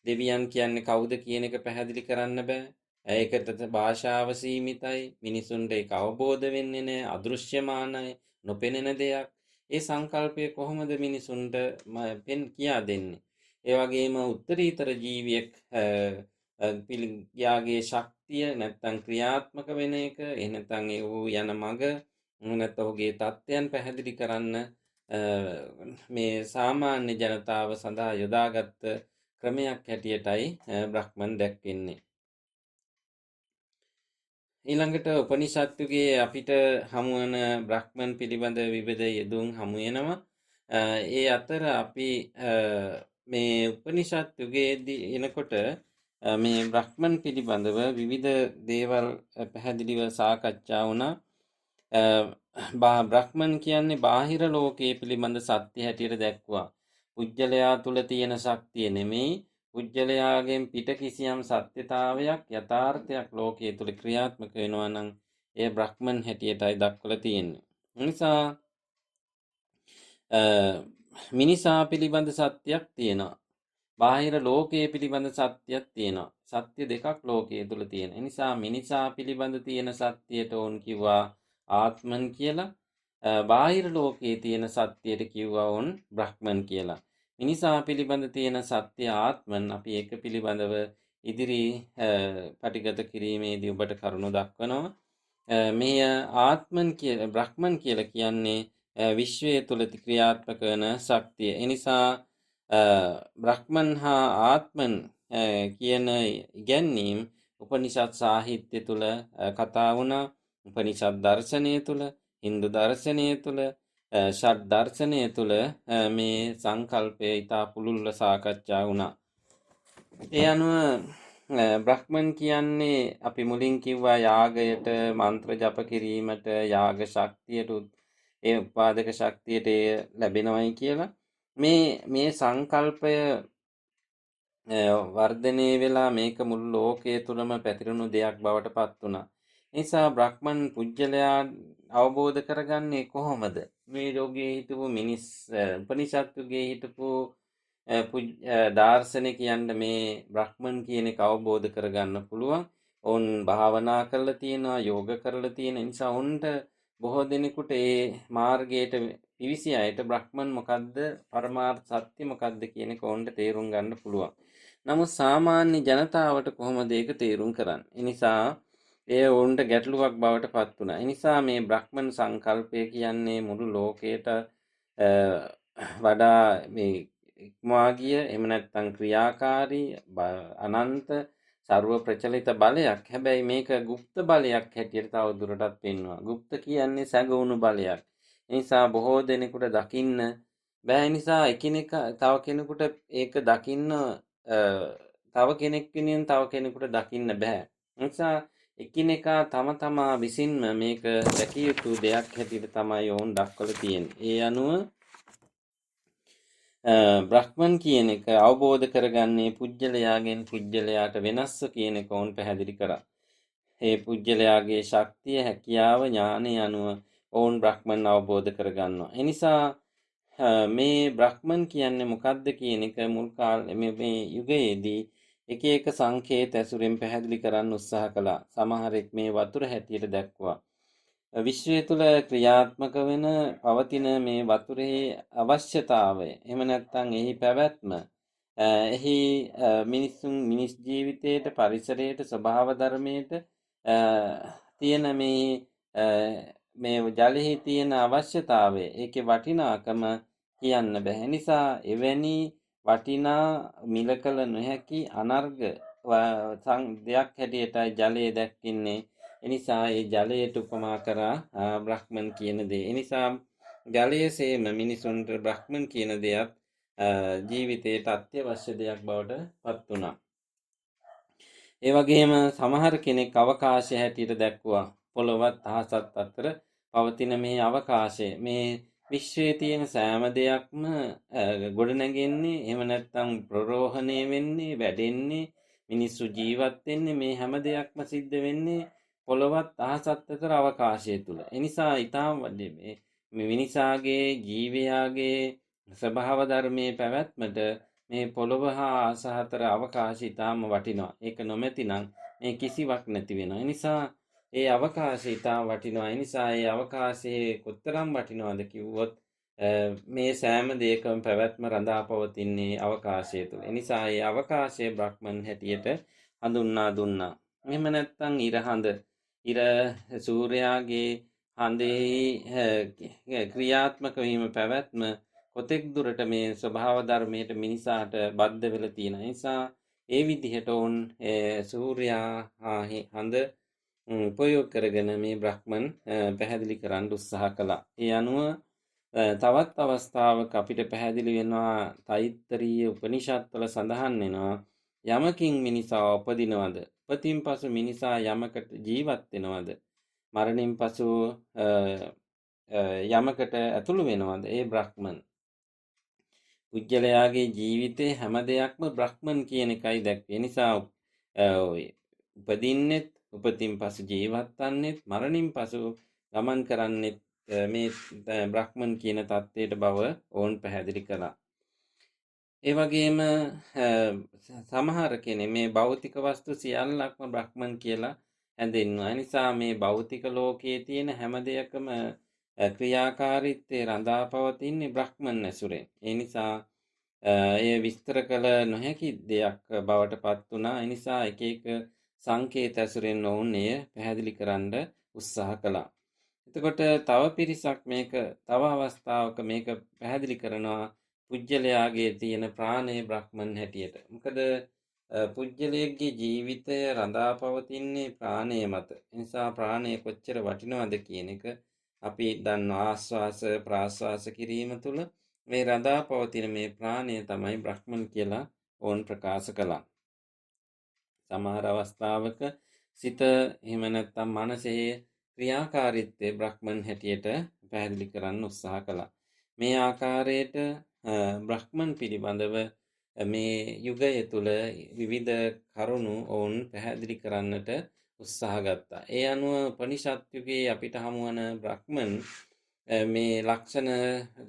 දෙවියන් කියන්නේ කවුද කියන එක පැහැදිලි කරන්න බෑ. ඒකට භාෂාව සීමිතයි. මිනිසුන්ට ඒක අවබෝධ වෙන්නේ නැහැ. අදෘශ්‍යමානයි, නොපෙනෙන දෙයක්. ඒ සංකල්පය කොහොමද මිනිසුන්ට කියා දෙන්නේ? ඒ වගේම උත්තරීතර ජීවියෙක් යාගේ ශක්තිය නැත්තම් ක්‍රියාත්මක වෙන එක, එහෙ නැත්නම් ඒ වූ යන මඟ, නැත්නම් ඔහුගේ தත්ත්වයන් පැහැදිලි කරන්න මේ සාමාන්‍ය ජනතාව සඳහා යොදාගත් ක්‍රමයක් හැටියටයි බ්‍රහ්මන් දැක්වෙන්නේ. ඊළඟට උපනිෂද් යුගයේ අපිට හමු වන බ්‍රහ්මන් පිළිබඳ විවිධ යෙදුම් හමු වෙනවා. ඒ අතර අපි මේ උපනිෂද් යුගයේදී එනකොට මේ බ්‍රහ්මන් පිළිබඳව විවිධ දේවල් පැහැදිලිව සාකච්ඡා වුණා. බ්‍රහ්මන් කියන්නේ බාහිර ලෝකයේ පිළිබඳ සත්‍ය හැටියට දැක්වුවා. පුජ්‍යලයා තුල තියෙන ශක්තිය නෙමෙයි, පුජ්‍යලයාගෙන් පිට කිසියම් සත්‍යතාවයක් යථාර්ථයක් ලෝකයේ තුල ක්‍රියාත්මක වෙනවා නම් එය බ්‍රහ්මන් හැටියටයි දක්වලා තියෙන්නේ. නිසා මිනිසා පිළිබඳ සත්‍යයක් තියෙනවා. බාහිර ලෝකයේ පිළිබඳ සත්‍යයක් තියෙනවා. සත්‍ය දෙකක් ලෝකයේ තුල තියෙන. ඒ නිසා මිනිසා පිළිබඳ තියෙන සත්‍යයට ඕන් කිව්වා ආත්මන් කියලා. බාහිර ලෝකයේ තියෙන සත්‍යයට කිව්වා ඕන් බ්‍රහ්මන් කියලා. මිනිසා පිළිබඳ තියෙන සත්‍ය ආත්මන් අපි ඒක පිළිබඳව ඉදිරි පටිගත කිරීමේදී ඔබට කරුණු දක්වනවා. මේ ආත්මන් කියලා බ්‍රහ්මන් කියලා කියන්නේ විශ්වය තුල ක්‍රියාත්මක වන ශක්තිය. එනිසා බ්‍රහ්මන් හා ආත්මන් කියන ඉගැන්වීම් උපනිෂද් සාහිත්‍ය තුල කතා වුණා. උපනිෂද් දර්ශනය තුල, හින්දු දර්ශනය තුල, ෂඩ් දර්ශනය තුල මේ සංකල්පය ඉතා පුළුල්ව සාකච්ඡා වුණා. ඒ අනුව බ්‍රහ්මන් කියන්නේ අපි මුලින් කිව්වා යාගයට, මන්ත්‍ර ජප කිරීමට, යාග ශක්තියට, ඒ උපාදක ශක්තියට ලැබෙනවයි කියලා. මේ සංකල්පය වර්ධනය වෙලා මේක මුළු ලෝකයේ තුලම පැතිරුණු දෙයක් බවට පත් වුණා. නිසා බ්‍රහ්මන් පුජ්‍යලයා අවබෝධ කරගන්නේ කොහොමද? මේ යෝගයේ හිටපු උපනිෂද් යුගයේ හිටපු දාර්ශනිකයන්ට මේ බ්‍රහ්මන් කියන එක අවබෝධ කරගන්න පුළුවන්. ඔවුන් භාවනා කරලා තියෙනවා, යෝග කරලා තියෙන නිසා උන්ට බොහෝ දෙනෙකුට ඒ මාර්ගයට පිවිසි අයට බ්‍රහ්මන් මොකද්ද, පරමාර්ථ සත්‍ය මොකද්ද කියන එක ඔවුන්ට තේරුම් ගන්න පුළුවන්. නමුත් සාමාන්‍ය ජනතාවට කොහොමද ඒක තේරුම් කරන්නේ? ඒ නිසා ඒ ඔවුන්ට ගැටලුවක් බවට පත් වුණා. ඒ නිසා මේ බ්‍රහ්මන් සංකල්පය කියන්නේ මුළු ලෝකයට වඩා මේ ඉක්මවා ගිය, එහෙම නැත්නම් ක්‍රියාකාරී අනන්ත සර්ව ප්‍රචලිත බලයක්. හැබැයි මේක গুপ্ত බලයක් හැටියට තව දුරටත් පෙන්වනවා. গুপ্ত කියන්නේ සැඟවුණු බලයක්. ඒ නිසා බොහෝ දෙනෙකුට දකින්න බෑ. නිසා එකිනෙක තව කෙනෙකුට ඒක දකින්න තව කෙනෙක් වෙනුවෙන් තව කෙනෙකුට දකින්න බෑ. නිසා එකිනෙකා තම තමා විසින්ම මේක දැකිය යුතු දෙයක් හැටියට තමයි ඔවුන් දක්වලා තියෙන්නේ. ඒ අනුව බ්‍රහ්මන් කියන එක අවබෝධ කරගන්නේ පුජ්‍යලයාගෙන් පුජ්‍යලයාට වෙනස්ස කියන එක ඔවුන් පැහැදිලි කරා. ඒ පුජ්‍යලයාගේ ශක්තිය, හැකියාව, ඥානය අනුව ඔවුන් බ්‍රහ්මන් අවබෝධ කරගන්නවා. ඒ නිසා මේ බ්‍රහ්මන් කියන්නේ මොකක්ද කියන එක මුල් කාලේ මේ යුගයේදී එක එක සංකේත ඇසුරෙන් පැහැදිලි කරන්න උත්සාහ කළා. සමහරෙක් මේ වතුර හැටියට දැක්වුවා. විශ්වය තුළ ක්‍රියාත්මක වෙන පවතින මේ වතුරේ අවශ්‍යතාවය, එහෙම නැත්නම් එහි පැවැත්ම, එහි මිනිස් ජීවිතයට, පරිසරයට, ස්වභාව ධර්මයට තියෙන මේ ජලෙහි තියෙන අවශ්‍යතාවය, ඒකේ වටිනාකම කියන්න බැහැ. නිසා එවැනි වටිනා මිලකල නොහැකි අනර්ග දෙයක් හැටියටයි ජලය දැක්කින්නේ. එනිසා ඒ ජලයට උපමා කරා බ්‍රහ්මන් කියන දේ. එනිසා ජලයසේම මිනිසුන්ට බ්‍රහ්මන් කියන දෙයක් ජීවිතයට අත්‍යවශ්‍ය දෙයක් බවට පත් වුණා. ඒ වගේම සමහර කෙනෙක් අවකාශය හැටියට දැක්වුවා. පොළොවත් අහසත් අතර පවතින මේ අවකාශය, මේ විශ්වයේ තියෙන සෑම දෙයක්ම ගොඩනැගෙන්නේ, එහෙම නැත්නම් ප්‍රරෝහණය වෙන්නේ, වැඩෙන්නේ, මිනිස්සු ජීවත් වෙන්නේ, මේ හැම දෙයක්ම සිද්ධ වෙන්නේ පොළොවත් අහසත් අතර අවකාශය තුල. ඒ නිසා ඊටාම මේ මිනිසාගේ ජීවයාගේ ස්වභාව ධර්මයේ පැවැත්මට මේ පොළොව හා ආස අතර අවකාශය ඊටාම වටිනවා. ඒක නොමැතිනම් මේ කිසිවක් නැති වෙනවා. ඒ නිසා ඒ අවකාශය ඊටාම වටිනවා. ඒ නිසා ඒ අවකාශයේ කොතරම් වටිනවද කිව්වොත් මේ සෑම දෙයකම පැවැත්ම රඳා පවතින්නේ අවකාශය තුල. ඒ නිසා ඒ අවකාශය බ්‍රහ්මන් හැටියට හඳුන්වා දුන්නා. එහෙම නැත්නම් ඉරහඳ, ඉර සූර්යාගේ හඳෙහි ක්‍රියාත්මක වීම පැවැත්ම කොතෙක් දුරට මේ ස්වභාව ධර්මයට මිනිසාට බද්ධ වෙලා තියෙන නිසා ඒ විදිහට උන් සූර්යා හඳ උපයෝග කරගෙන මේ බ්‍රහ්මන් පැහැදිලි කරන්න උත්සාහ කළා. ඒ අනුව තවත් අවස්ථාවක අපිට පැහැදිලි වෙනවා තෛත්තරීය උපනිෂත්වල සඳහන් වෙනවා යමකින් මිනිසා උපදිනවද උපතින් පසු මිනිසා යමකට ජීවත් වෙනවද මරණින් පසු යමකට ඇතුළු වෙනවද ඒ බ්‍රහ්මන් පුජ්‍යලයාගේ ජීවිතේ හැම දෙයක්ම බ්‍රහ්මන් කියන එකයි දැක්වේ. නිසා උපදින්නෙත් උපතින් පසු ජීවත් වන්නෙත් මරණින් පසු ගමන් කරන්නෙත් මේ බ්‍රහ්මන් කියන தත්ත්වයට බව ඕන් පැහැදිලි කළා. ඒ වගේම සමහර කෙනෙක් මේ භෞතික වස්තු සියල්ලක්ම බ්‍රහ්මන් කියලා හැඳින්වනවා. ඒ නිසා මේ භෞතික ලෝකයේ තියෙන හැම දෙයකම ක්‍රියාකාරීත්වය රඳා පවතින්නේ බ්‍රහ්මන් ඇසුරෙන්. ඒ නිසා එය විස්තර කළ නොහැකි දෙයක් බවට පත් වුණා. ඒ නිසා එක එක සංකේත ඇසුරෙන් ඔවුන් එය පැහැදිලි කරන්න උත්සාහ කළා. එතකොට තව පිරිසක් මේක තව අවස්ථාවක මේක පැහැදිලි කරනවා පුජ්‍යලයාගේ තියෙන ප්‍රාණය බ්‍රහ්මන් හැටියට. මොකද පුජ්‍යලයේගේ ජීවිතය රඳා පවතින්නේ ප්‍රාණය මත. ඒ නිසා ප්‍රාණය කොච්චර වටිනවද කියන එක අපි දන්නවා. ආස්වාස ප්‍රාස්වාස කිරීම තුළ මේ රඳා පවතින මේ ප්‍රාණය තමයි බ්‍රහ්මන් කියලා ඕන් ප්‍රකාශ කළා. සමහර අවස්ථාවක සිත එහෙම නැත්නම් මනසේ ක්‍රියාකාරීත්වයේ බ්‍රහ්මන් හැටියට පැහැදිලි කරන්න උත්සාහ කළා. මේ ආකාරයට බ්‍රහ්මන් පිළිබඳව මේ යුගය තුල විවිධ කරුණු ඔවුන් පැහැදිලි කරන්නට උත්සාහ ගත්තා. ඒ අනුව උපනිෂද් යුගයේ අපිට හමුවන බ්‍රහ්මන් මේ ලක්ෂණ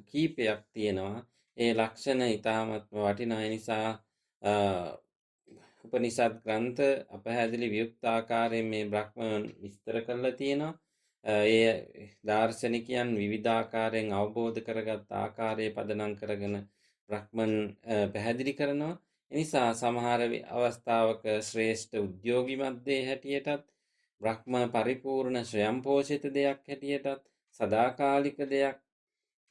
කීපයක් තියෙනවා. ඒ ලක්ෂණ ඊටාත්ම වටිනා නිසා උපනිෂද් ග්‍රන්ථ අපහැදිලි වියුක්ත ආකාරයෙන් මේ බ්‍රහ්මන් විස්තර කරලා තියෙනවා. ඒ දාර්ශනිකයන් විවිධාකාරයෙන් අවබෝධ කරගත් ආකාරය පදනම් කරගෙන බ්‍රහ්මන් පැහැදිලි කරනවා. එනිසා සමහර අවස්ථාවක ශ්‍රේෂ්ඨ උද්‍යෝගිමත් දේ හැටියටත් බ්‍රහ්ම පරිපූර්ණ ස්වයංපෝෂිත දෙයක් හැටියටත් සදාකාලික දෙයක්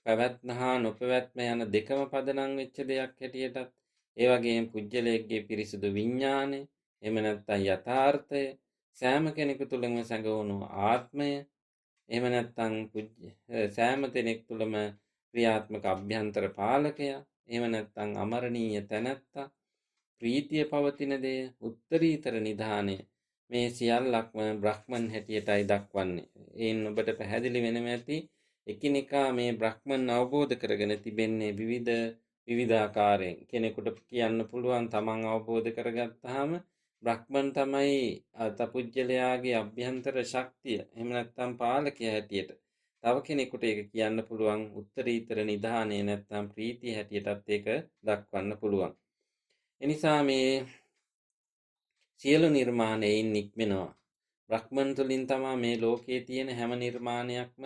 පැවැත්ම හා නොපැවැත්ම යන දෙකම පදනම් වෙච්ච දෙයක් හැටියටත් ඒ වගේම පුජ්‍යලයේගේ පිරිසුදු විඥානය එහෙම නැත්නම් යථාර්ථය සෑම කෙනෙකු තුළම සැඟවුණු ආත්මය එහෙම නැත්නම් සෑම කෙනෙක් තුළම ක්‍රියාත්මක අභ්‍යන්තර පාලකයා එහෙම නැත්නම් අමරණීය තැනැත්තා ප්‍රීතිය පවතින දේ උත්තරීතර නිධානය මේ සියල්ලක්ම බ්‍රහ්මන් හැටියටයි දක්වන්නේ. ඒන් ඔබට පැහැදිලි වෙනම ඇති එකිනෙකා මේ බ්‍රහ්මන් අවබෝධ කරගෙන තිබෙන්නේ විවිධාකාරයෙන්. කෙනෙකුට කියන්න පුළුවන් තමන් අවබෝධ කරගත්තාම බ්‍රහ්මන් තමයි තපුජ්‍යලයාගේ අභ්‍යන්තර ශක්තිය එහෙම නැත්නම් පාලකයා හැටියට. තව කෙනෙකුට ඒක කියන්න පුළුවන් උත්තරීතර නිධානය නැත්නම් ප්‍රීතිය හැටියටත් ඒක දක්වන්න පුළුවන්. එනිසා මේ සියලු නිර්මාණයන් නික්මෙනවා. බ්‍රහ්මන් තුළින් තමයි මේ ලෝකයේ තියෙන හැම නිර්මාණයක්ම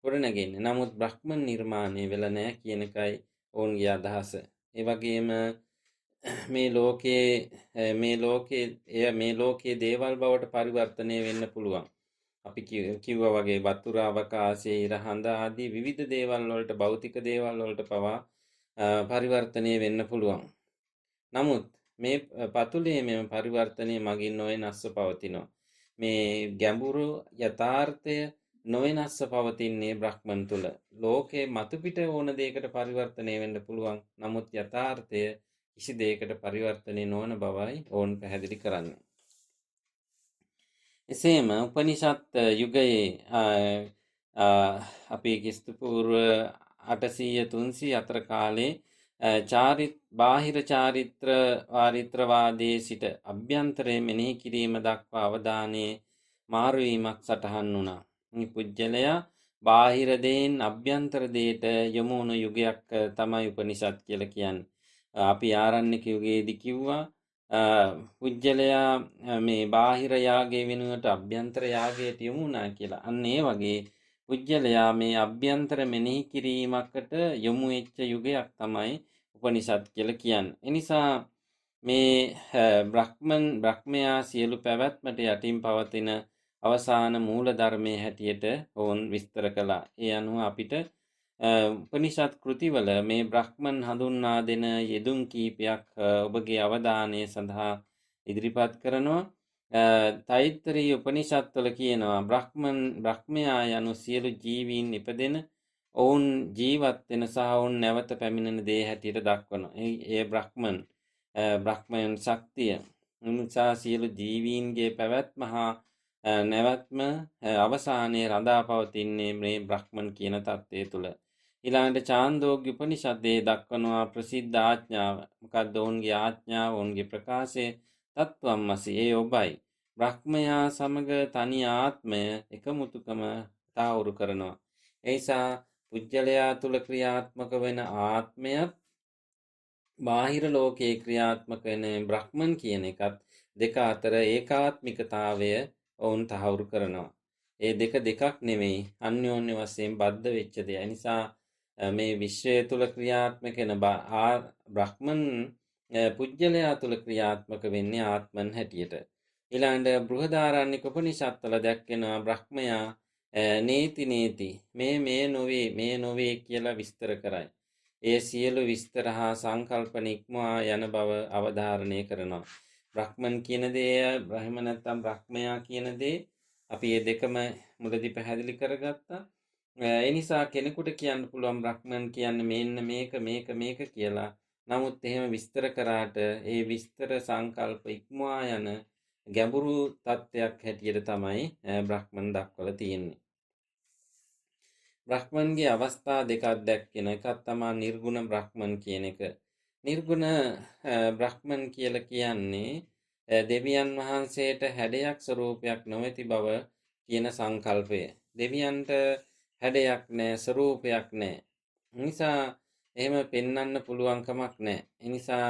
ගොඩනගන්නේ. නමුත් බ්‍රහ්මන් නිර්මාණය වෙලා නැහැ කියන එකයි ඔවුන්ගේ අදහස. ඒ වගේම මේ ලෝකයේ දේවල් බවට පරිවර්තනය වෙන්න පුළුවන්. අපි කිව්වා වගේ වතුර අවකාශයේ ඉර හඳ ආදී විවිධ දේවල් වලට භෞතික දේවල් වලට පවා පරිවර්තනය වෙන්න පුළුවන්. නමුත් මේ පතුලේ මෙම පරිවර්තනය මගින් නොවෙනස්ව පවතිනවා. මේ ගැඹුරු යථාර්ථය නොවෙනස්ව පවතින්නේ බ්‍රහ්මන් තුල. ලෝකේ මතු පිට ඕන දෙයකට පරිවර්තනය වෙන්න පුළුවන්. නමුත් යථාර්ථය කිසි දෙයකට පරිවර්තනය නොවන බවයි ඕන් පැහැදිලි කරන්නේ. එසේම උපනිෂත් යුගයේ අපේ ක්‍රිස්තු පූර්ව 800 300 අතර කාලේ බාහිර වාරිත්‍රවාදයේ සිට අභ්‍යන්තරයේ මෙනෙහි කිරීම දක්වා අවධානයේ මාරුවීමක් සටහන් වුණා. මේ පුජ්‍යලයා බාහිර දේන් අභ්‍යන්තර දේට යොමු වුණු යුගයක් තමයි උපනිෂද් කියලා කියන්නේ. අපි ආරණ්‍යක යුගයේදී කිව්වා පුජ්‍යලයා මේ බාහිර යාගයේ වෙනුවට අභ්‍යන්තර යාගයට යොමු වුණා කියලා. අන්න ඒ වගේ පුජ්‍යලයා මේ අභ්‍යන්තර මෙනෙහි කිරීමකට යොමු වෙච්ච යුගයක් තමයි උපනිෂද් කියලා කියන්නේ. එනිසා මේ බ්‍රහ්මයා සියලු පැවැත්මට යටින් පවතින අවසාන මූල ධර්මයේ හැටියට ඕන් විස්තර කළා. ඒ අනුව අපිට උපනිෂද් කෘතිවල මේ බ්‍රහ්මන් හඳුන්වා දෙන යෙදුම් කීපයක් ඔබගේ අවධානය සඳහා ඉදිරිපත් කරනවා. තෛත්තරීය උපනිෂත්වල කියනවා බ්‍රහ්මයා යනු සියලු ජීවීන් ඉපදෙන ඔවුන් ජීවත් වෙන සහ ඔවුන් නැවත පැමිණෙන දේ හැටියට දක්වනවා. ඒ බ්‍රහ්මයන් ශක්තිය නිසා සියලු ජීවීන්ගේ පැවැත්ම හා නැවැත්ම අවසානයේ රඳා පවතින්නේ මේ බ්‍රහ්මන් කියන தත්ත්වය තුළ. ඊළඟට චාන්දෝග්‍ය උපනිෂදයේ දක්වනවා ප්‍රසිද්ධ ආඥාව. මොකක්ද ඔවුන්ගේ ආඥාව, ඔවුන්ගේ ප්‍රකාශය තත්වම්මසි. ඒ ඔබයි. බ්‍රහ්මයා සමග තනි ආත්මය එකමුතුකම තහවුරු කරනවා. එනිසා පුජ්‍යලයා තුල ක්‍රියාත්මක වෙන ආත්මයත් බාහිර ලෝකයේ ක්‍රියාත්මක වෙන බ්‍රහ්මන් කියන එකත් දෙක අතර ඒකාත්මිකතාවය ඔවුන් තහවුරු කරනවා. ඒ දෙකක් නෙමෙයි, අන්‍යෝන්‍ය වශයෙන් බද්ධ වෙච්ච දෙයක්. ඒ නිසා මේ විශ්වය තුල ක්‍රියාත්මක වෙන බ්‍රහ්මන් පුජ්‍යලයා තුල ක්‍රියාත්මක වෙන්නේ ආත්මන් හැටියට. ඊළඟට බෘහදාරණ්‍යක උපනිෂත්වල දැක්වෙනවා බ්‍රහ්මයා නේති මේ නොවේ කියලා විස්තර කරයි. ඒ සියලු විස්තර හා සංකල්පන ඉක්මවා යන බව අවධාරණය කරනවා. බ්‍රහ්මන් කියන දේ, බ්‍රහ්ම නැත්නම් බ්‍රහ්මයා කියන දේ අපි මේ දෙකම මුලදී පැහැදිලි කරගත්තා. ඒ නිසා කෙනෙකුට කියන්න පුළුවන් බ්‍රහ්මන් කියන්නේ මෙන්න මේක කියලා. නමුත් එහෙම විස්තර කරාට ඒ විස්තර සංකල්ප ඉක්මවා යන ගැඹුරු තත්ත්වයක් හැටියට තමයි බ්‍රහ්මන් දක්වලා තියෙන්නේ. බ්‍රහ්මන්ගේ අවස්ථා දෙකක් දැක්කෙන එකක් තමයි නිර්ගුණ බ්‍රහ්මන් කියන එක. නිර්ගුණ බ්‍රහ්මන් කියලා කියන්නේ දෙවියන් වහන්සේට හැඩයක් ස්වરૂපයක් නොමැති බව කියන සංකල්පය. දෙවියන්ට හැඩයක් නැහැ, ස්වરૂපයක් නැහැ. නිසා එහෙම පෙන්වන්න පුළුවන් කමක් නැහැ. ඒ නිසා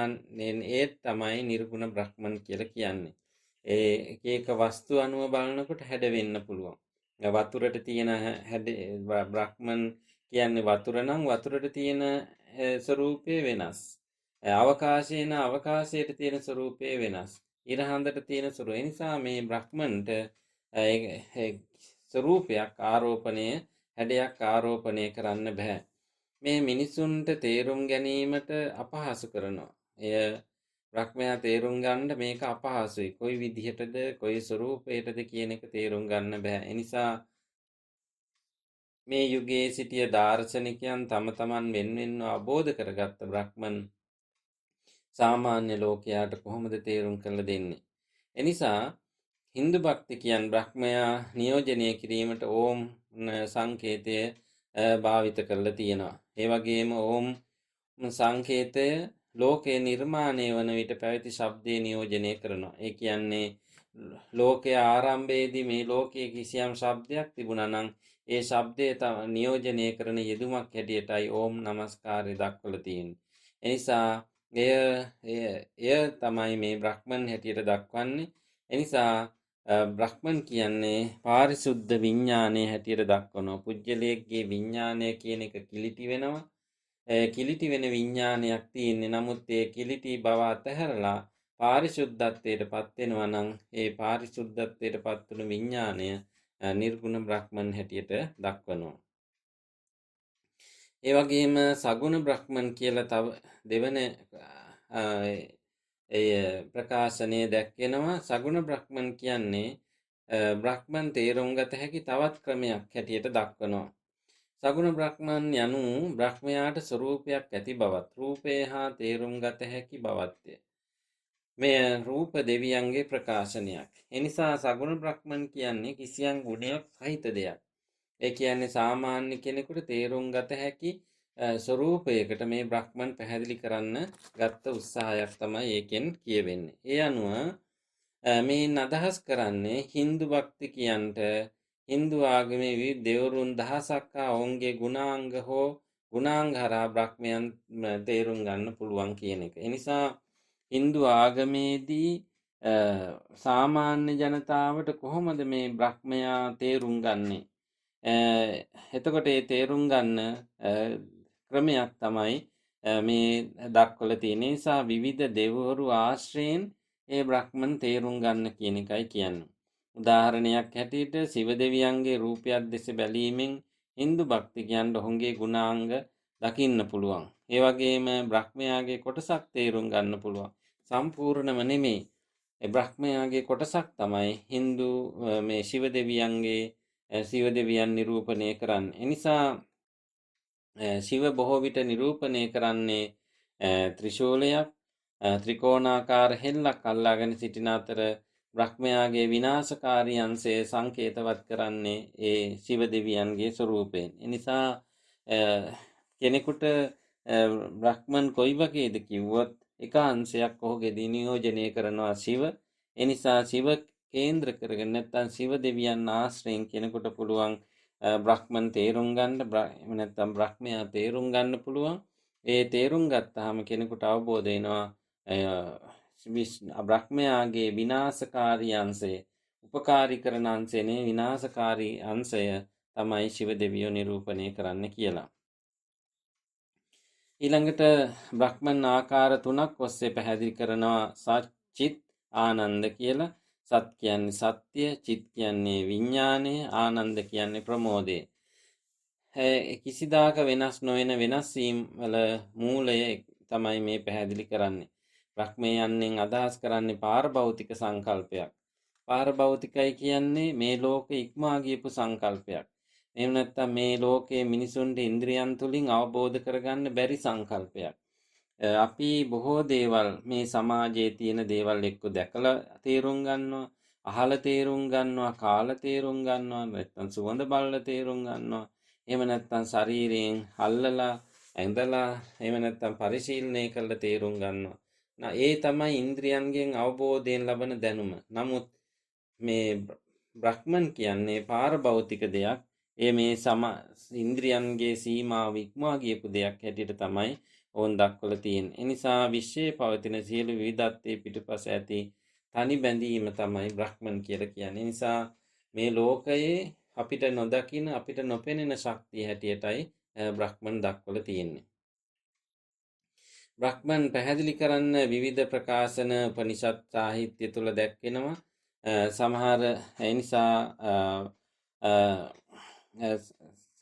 ඒ තමයි නිර්ගුණ බ්‍රහ්මන් කියලා කියන්නේ. ඒ එක වස්තු අනුව බලනකොට හැඩ වෙන්න පුළුවන්. වතුරට තියෙන හැඩ බ්‍රහ්මන් කියන්නේ වතුර නම් වතුරට තියෙන ස්වરૂපය වෙනස්. අවකාශයේ නම් අවකාශයට තියෙන ස්වરૂපය වෙනස්. ඉරහඳට තියෙන ස්වરૂපය. ඒ නිසා මේ බ්‍රහ්මන්ට ස්වરૂපයක් ආරෝපණය, හැඩයක් ආරෝපණය කරන්න බෑ. මේ මිනිසුන්ට තේරුම් ගැනීමට අපහසු කරනවා. එය බ්‍රහ්මයා තේරුම් ගන්න මේක අපහසුයි. කොයි විදිහටද, කොයි ස්වરૂපයටද කියන එක තේරුම් ගන්න බෑ. ඒ නිසා මේ යුගයේ සිටිය දාර්ශනිකයන් තම තමන් වෙන්වෙන්ව අවබෝධ කරගත්ත බ්‍රහ්මන් සාමාන්‍ය ලෝකයාට කොහොමද තේරුම් කරලා දෙන්නේ? එනිසා හින්දු භක්තිකයන් බ්‍රහ්මයා නියෝජනය කිරීමට ඕම් සංකේතය භාවිත කරලා තියෙනවා. ඒ වගේම ඕම් සංකේතය ලෝකයේ නිර්මාණය වන විට පැවති ශබ්දේ නියෝජනය කරනවා. ඒ කියන්නේ ලෝකයේ ආරම්භයේදී මේ ලෝකයේ කිසියම් ශබ්දයක් තිබුණා නම් ඒ ශබ්දය නියෝජනය කරන යෙදුමක් හැටියටයි ඕම් නමස්කාරය දක්වලා තියෙන්නේ. එනිසා එය තමයි මේ බ්‍රහ්මන් හැටියට දක්වන්නේ. එනිසා බ්‍රහ්මන් කියන්නේ පාරිශුද්ධ විඥානයේ හැටියට දක්වනවා. පුජ්‍යලයේගේ විඥානය කියන එක කිලිටි වෙනවා. කිලිටි වෙන විඥානයක් තියෙන්නේ. නමුත් ඒ කිලිටි බව අතහැරලා පාරිශුද්ධත්වයට පත් වෙනවා නම් ඒ පාරිශුද්ධත්වයට පත් වුණු විඥානය නිර්ගුණ බ්‍රහ්මන් හැටියට දක්වනවා. ඒ වගේම සගුණ බ්‍රහ්මන් කියලා තව දෙවන ප්‍රකාශනය දැක්වෙනවා. සගුණ බ්‍රහ්මන් කියන්නේ බ්‍රහ්මන් තේරුම් ගත හැකි තවත් ක්‍රමයක් හැටියට දක්වනවා. සගුණ බ්‍රහ්මන් යනු බ්‍රහ්මයාට ස්වરૂපයක් ඇති බවත්, රූපය හා තේරුම් ගත හැකි බවත්ය. මෙය රූප දෙවියන්ගේ ප්‍රකාශනයක්. එනිසා සගුණ බ්‍රහ්මන් කියන්නේ කිසියම් ගුණයක් සහිත දෙයක්. ඒ කියන්නේ සාමාන්‍ය කෙනෙකුට තේරුම් ගත හැකි ස්වરૂපයකට මේ බ්‍රහ්මන් පැහැදිලි කරන්න ගත්ත උත්සාහයක් තමයි ඒකෙන් කියවෙන්නේ. ඒ අනුව මේ අදහස් කරන්නේ හින්දු භක්තිකයන්ට හින්දු ආගමේ විවිධ දෙවරුන් දහසක් ඔවුන්ගේ ගුණාංග හෝ ගුණාංග හරහා බ්‍රහ්මයන් තේරුම් ගන්න පුළුවන් කියන එක. ඒ නිසා හින්දු ආගමේදී සාමාන්‍ය ජනතාවට කොහොමද මේ බ්‍රහ්මයා තේරුම් ගන්නේ? එතකොට ඒ තේරුම් ගන්න ක්‍රමයක් තමයි මේ දක්වලා තියෙන. නිසා විවිධ දෙවිවරු ආශ්‍රයෙන් ඒ බ්‍රහ්මන් තේරුම් ගන්න කියන එකයි කියන්නේ. උදාහරණයක් හැටියට සිව දෙවියන්ගේ රූපයක් දෙස බැලීමෙන් හින්දු භක්තිකයන්ට ඔහුගේ ගුණාංග දකින්න පුළුවන්. ඒ වගේම බ්‍රහ්මයාගේ කොටසක් තේරුම් ගන්න පුළුවන්. සම්පූර්ණම නෙමෙයි. ඒ බ්‍රහ්මයාගේ කොටසක් තමයි හින්දු මේ සිව දෙවියන් නිරූපණය කරන්නේ. එනිසා ශිව බොහෝ විට නිරූපණය කරන්නේ ත්‍රිශූලයක්, ත්‍රිකෝණාකාර හෙල්ලක් අල්ලාගෙන සිටින අතර බ්‍රහ්මයාගේ විනාශකාරී අංශය සංකේතවත් කරන්නේ ඒ ශිව දෙවියන්ගේ ස්වරූපයෙන්. එනිසා කෙනෙකුට බ්‍රහ්මන් කොයි වගේද කිව්වොත් එක අංශයක් ඔහුගේ නියෝජනය කරනවා ශිව. එනිසා ශිව කේන්ද්‍ර කරගෙන නැත්නම් ශිව දෙවියන් ආශ්‍රයෙන් කෙනෙකුට පුළුවන් බ්‍රහ්මන් තේරුම් ගන්න, එහෙම නැත්නම් බ්‍රහ්මයා තේරුම් ගන්න පුළුවන්. ඒ තේරුම් ගත්තාම කෙනෙකුට අවබෝධ වෙනවා බ්‍රහ්මයාගේ විනාශකාරී අංශය, උපකාරී කරන අංශය නේ විනාශකාරී අංශය තමයි ශිව දෙවියෝ නිරූපණය කරන්න කියලා. ඊළඟට බ්‍රහ්මන් ආකාර 3ක් ඔස්සේ පැහැදිලි කරනවා සච්චිත් ආනන්ද කියලා. සත් කියන්නේ සත්‍ය, චිත් කියන්නේ විඥානය, ආනන්ද කියන්නේ ප්‍රමෝදය. කිසිදාක වෙනස් නොවන වෙනස් වීම වල මූලය තමයි මේ පැහැදිලි කරන්නේ. බ්‍රහ්මයන්ෙන් අදහස් කරන්නේ පාරභෞතික සංකල්පයක්. පාරභෞතිකයි කියන්නේ මේ ලෝකෙ ඉක්මා ගියපු සංකල්පයක්. එහෙම නැත්නම් මේ ලෝකයේ මිනිසුන්ට ඉන්ද්‍රියන් තුලින් අවබෝධ කරගන්න බැරි සංකල්පයක්. අපි බොහෝ දේවල් මේ සමාජයේ තියෙන දේවල් එක්ක දැකලා තේරුම් ගන්නවා, අහලා තේරුම් ගන්නවා, කාලා තේරුම් ගන්නවා, නැත්නම් සුවඳ බලලා තේරුම් ගන්නවා. එහෙම නැත්නම් ශරීරයෙන් අල්ලලා, ඇඳලා, එහෙම නැත්නම් පරිශීලනය කරලා තේරුම් ගන්නවා. ඒ තමයි ඉන්ද්‍රියන්ගෙන් අවබෝධයෙන් ලබන දැනුම. නමුත් මේ බ්‍රහ්මන් කියන්නේ පාරභෞතික දෙයක්. ඒ මේ ඉන්ද්‍රියන්ගේ සීමාව ඉක්මවා ගියපු දෙයක් හැටියට තමයි ඕන් දක්වලා තියෙන්නේ. ඒ නිසා විශ්වයේ පවතින සියලු විවිධත්වයේ පිටුපස ඇති තනි බැඳීම තමයි බ්‍රහ්මන් කියලා කියන්නේ. ඒ නිසා මේ ලෝකයේ අපිට නොදකින, අපිට නොපෙනෙන ශක්තිය හැටියටයි බ්‍රහ්මන් දක්වලා තියෙන්නේ. බ්‍රහ්මන් පැහැදිලි කරන්න විවිධ ප්‍රකාශන උපනිෂද් සාහිත්‍ය තුල දැක්වෙනවා. සමහර ඒ නිසා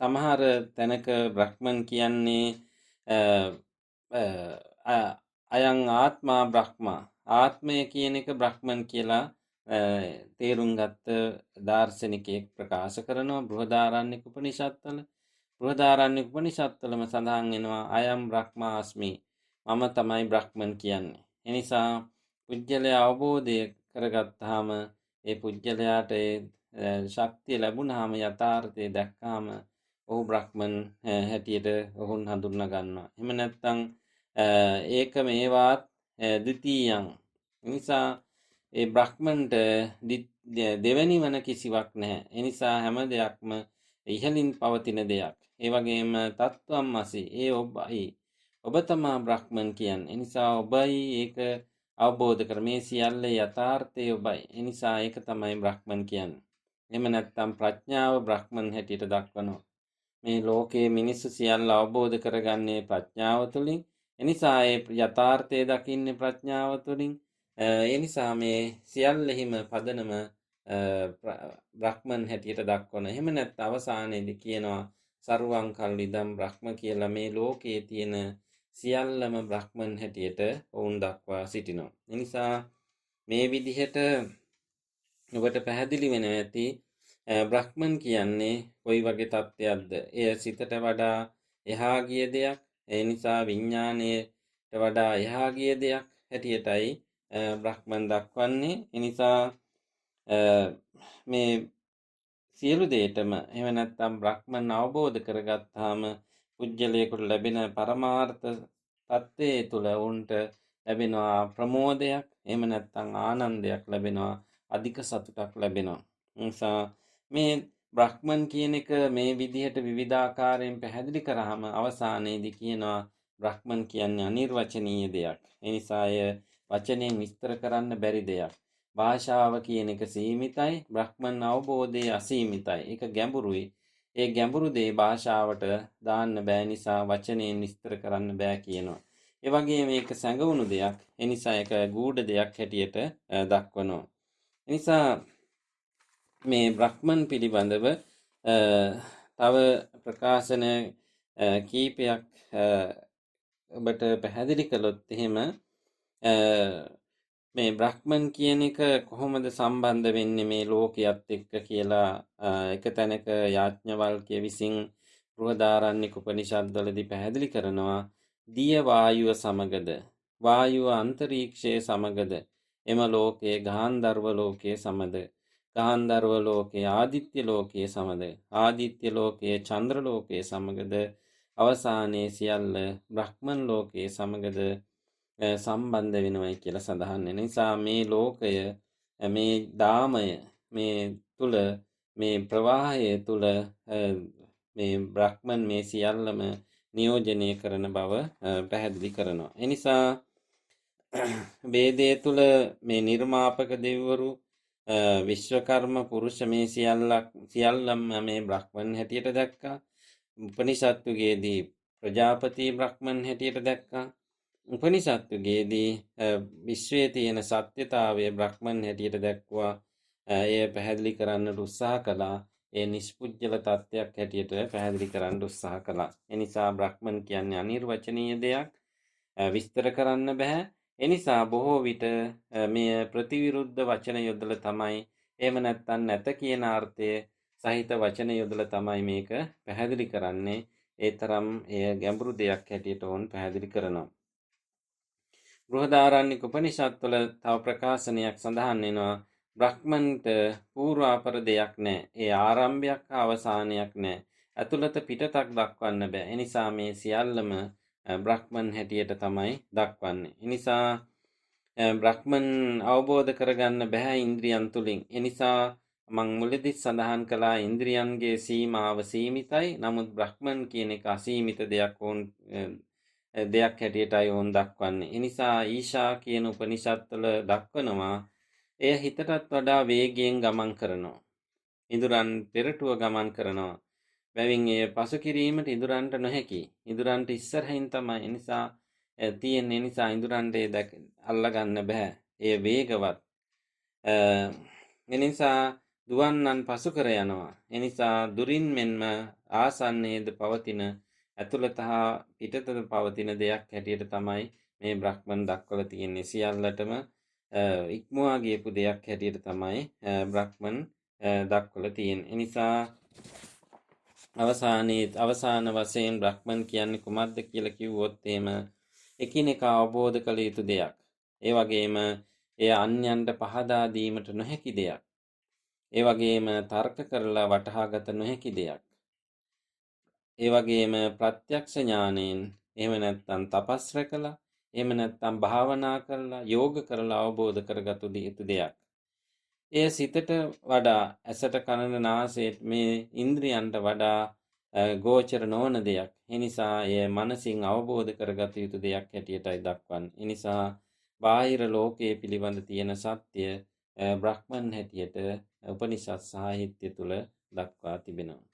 සමහර තැනක බ්‍රහ්මන් කියන්නේ අයං ආත්මා බ්‍රහ්මා, ආත්මය කියන එක බ්‍රහ්මන් කියලා තේරුම් ගත්ත දාර්ශනිකයෙක් ප්‍රකාශ කරනවා බෘහදාරණ්‍යක උපනිෂත්වල. බෘහදාරණ්‍යක උපනිෂත්වලම සඳහන් වෙනවා අයම් බ්‍රහ්මාස්මි, මම තමයි බ්‍රහ්මන් කියන්නේ. එනිසා පුජ්‍යලයා අවබෝධය කරගත්තාම ඒ පුජ්‍යලයාට ශක්තිය ලැබුණාම, යථාර්ථය දැක්කාම ඔහු බ්‍රහ්මන් හැටියට ඔහුන් හඳුන්වා ගන්නවා. එහෙම නැත්නම් ඒක මේවාත් ද්විතීයං. නිසා ඒ බ්‍රහ්මන්ට දෙවැනි වන කිසිවක් නැහැ. ඒ නිසා හැම දෙයක්ම ඉහළින් පවතින දෙයක්. ඒ වගේම තත්වම් අසි, ඒ ඔබයි. ඔබ තමා බ්‍රහ්මන් කියන්නේ. ඒ නිසා ඔබයි ඒක අවබෝධ කර මේ සියල්ල යථාර්ථය ඔබයි. ඒ නිසා ඒක තමයි බ්‍රහ්මන් කියන්නේ. එහෙම නැත්නම් ප්‍රඥාව බ්‍රහ්මන් හැටියට දක්වනවා. මේ ලෝකයේ මිනිස්සු සියල්ල අවබෝධ කරගන්නේ ප්‍රඥාව තුළින්. එනිසා ඒ යථාර්ථය දකින්නේ ප්‍රඥාව තුළින්. එනිසා මේ සියල්ලෙහිම පදනම බ්‍රහ්මන් හැටියට දක්වන. එහෙම නැත්නම් අවසානයේදී කියනවා සර්වං කල්විදම් බ්‍රහ්ම කියලා. මේ ලෝකයේ තියෙන සියල්ලම බ්‍රහ්මන් හැටියට ඔවුන් දක්වා සිටිනවා. එනිසා මේ විදිහට ඔබට පැහැදිලි වෙනවා ඇති බ්‍රහ්මන් කියන්නේ කොයි වගේ තත්ත්වයක්ද. එය සිතට වඩා එහා ගිය දෙයක්. ඒ නිසා විඥාණයට වඩා එහා ගිය දෙයක් හැටියටයි බ්‍රහ්මන් දක්වන්නේ. ඒ නිසා මේ සියලු දේටම එහෙම නැත්නම් බ්‍රහ්මන් අවබෝධ කරගත්තාම පුජ්‍යලයකට ලැබෙන පරමාර්ථ තත්ත්වයේ තුල උන්ට ලැබෙනවා ප්‍රමෝදයක්. එහෙම නැත්නම් ආනන්දයක් ලැබෙනවා, අධික සතුටක් ලැබෙනවා. නිසා මේ බ්‍රහ්මන් කියන එක මේ විදිහට විවිධාකාරයෙන් පැහැදිලි කරාම අවසානයේදී කියනවා බ්‍රහ්මන් කියන්නේ අනිර්වචනීය දෙයක්. ඒ නිසා එය වචනෙන් විස්තර කරන්න බැරි දෙයක්. භාෂාව කියන එක සීමිතයි, බ්‍රහ්මන් අවබෝධය අසීමිතයි. ඒක ගැඹුරුයි. ඒ ගැඹුරු දේ භාෂාවට දාන්න බෑ නිසා වචනයෙන් විස්තර කරන්න බෑ කියනවා. ඒ වගේම මේක සැඟවුණු දෙයක්. ඒ නිසා ඒක ගූඪ දෙයක් හැටියට දක්වනවා. ඒ නිසා මේ බ්‍රහ්මන් පිළිබඳව තව ප්‍රකාශන කීපයක් ඔබට පැහැදිලි කළොත් එහෙම මේ බ්‍රහ්මන් කියන එක කොහොමද සම්බන්ධ වෙන්නේ මේ ලෝකයේත් එක්ක කියලා එක තැනක යාඥවල්ක්‍ය විසින් බෘහදාරණ්‍යක උපනිෂද්වලදී පැහැදිලි කරනවා දිය වායුව සමගද වායුව අන්තරීක්ෂයේ සමගද එම ලෝකයේ ගාන්ධර්ව ලෝකයේ සමද ගාන්ධර්ව ලෝකයේ ආදිත්‍ය ලෝකයේ සමද ආදිත්‍ය ලෝකයේ චන්ද්‍ර ලෝකයේ සමගද අවසානයේ සියල්ල බ්‍රහ්මන් ලෝකයේ සමගද සම්බන්ධ වෙනවයි කියලා සඳහන් වෙන නිසා මේ ලෝකය මේ දාමය මේ තුල මේ ප්‍රවාහය තුල මේ බ්‍රහ්මන් මේ සියල්ලම නියෝජනය කරන බව පැහැදිලි කරනවා. එනිසා වේදයේ තුල මේ නිර්මාපක දෙවිවරු විශ්වකර්ම පුරුෂ මේ සියල්ලම මේ බ්‍රහ්මන් හැටියට දැක්කා. උපනිෂත්තුගේදී ප්‍රජාපති බ්‍රහ්මන් හැටියට දැක්කා. උපනිෂත්තුගේදී විශ්වයේ තියෙන සත්‍යතාවය බ්‍රහ්මන් හැටියට දැක්වුවා. එය පැහැදිලි කරන්නට උත්සාහ කළා. ඒ නිෂ්පුජ්‍යල තත්ත්වයක් හැටියට පැහැදිලි කරන්න උත්සාහ කළා. එනිසා බ්‍රහ්මන් කියන්නේ අනිර්වචනීය දෙයක්. විස්තර කරන්න බෑ. එනිසා බොහෝ විට මෙය ප්‍රතිවිරුද්ධ වචන යොදලා තමයි එහෙම නැත්නම් නැත කියන අර්ථය සහිත වචන යොදලා තමයි මේක පැහැදිලි කරන්නේ. ඒ තරම් එය ගැඹුරු දෙයක් හැටියට වොන් පැහැදිලි කරනවා. බෘහදාරණ්‍යක උපනිෂත්වල තව ප්‍රකාශනයක් සඳහන් වෙනවා. බ්‍රහ්මන්ට පූර්වාපර දෙයක් නැහැ. ඒ ආරම්භයක් අවසානයක් නැහැ. ඇතුළත පිටතක් දක්වන්න බෑ. එනිසා මේ සියල්ලම බ්‍රහ්මන් හැටියට තමයි දක්වන්නේ. එනිසා බ්‍රහ්මන් අවබෝධ කරගන්න බෑ ඉන්ද්‍රියන් තුලින්. එනිසා මං මුලදී සඳහන් කළා ඉන්ද්‍රියන්ගේ සීමාව සීමිතයි. නමුත් බ්‍රහ්මන් කියන එක අසීමිත දෙයක් හැටියටයි ඕන් දක්වන්නේ. එනිසා ඊශා කියන උපනිෂත්වල දක්වනවා එය හිතටත් වඩා වේගයෙන් ගමන් කරනවා. ඉඳුරන් පෙරටුව ගමන් කරනවා. බැවින් එය පසු කිරීමට ඉඳුරන්ට නොහැකි. ඉඳුරන්ට ඉස්සරහින් තමයි. එනිසා තියෙන්නේ. නිසා ඉඳුරන්ට ඒ අල්ලගන්න බෑ. එය වේගවත්. එනිසා දුවන්නන් පසු කර යනවා. එනිසා දුරින් මෙන්ම ආසන්නයේද පවතින ඇතුළත හා පිටතද පවතින දෙයක් හැටියට තමයි මේ බ්‍රහ්මන් දක්වලා තියෙන්නේ. සියල්ලටම ඉක්මවා ගියපු දෙයක් හැටියට තමයි බ්‍රහ්මන් දක්වලා තියෙන්නේ. එනිසා අවසාන වශයෙන් බ්‍රහ්මන් කියන්නේ කුමක්ද කියලා කිව්වොත් එහෙම එකිනෙකා අවබෝධ කළ යුතු දෙයක්. ඒ වගේම එය අන්‍යයන්ට පහදා දීමට නොහැකි දෙයක්. ඒ වගේම තර්ක කරලා වටහාගත නොහැකි දෙයක්. ඒ වගේම ප්‍රත්‍යක්ෂ ඥාණයෙන් එහෙම නැත්නම් තපස් රැකලා එහෙම නැත්නම් භාවනා කරලා යෝග කරලා අවබෝධ කරගත යුතු දෙයක්. එය සිතට වඩා ඇසට කනට නාසයට මේ ඉන්ද්‍රියන්ට වඩා ගෝචර නොවන දෙයක්. එනිසා එය මනසින් අවබෝධ කරගත යුතු දෙයක් හැටියටයි දක්වන්නේ. එනිසා බාහිර ලෝකයේ පිළිබඳ තියෙන සත්‍ය බ්‍රහ්මන් හැටියට උපනිෂද් සාහිත්‍ය තුල දක්වා තිබෙනවා.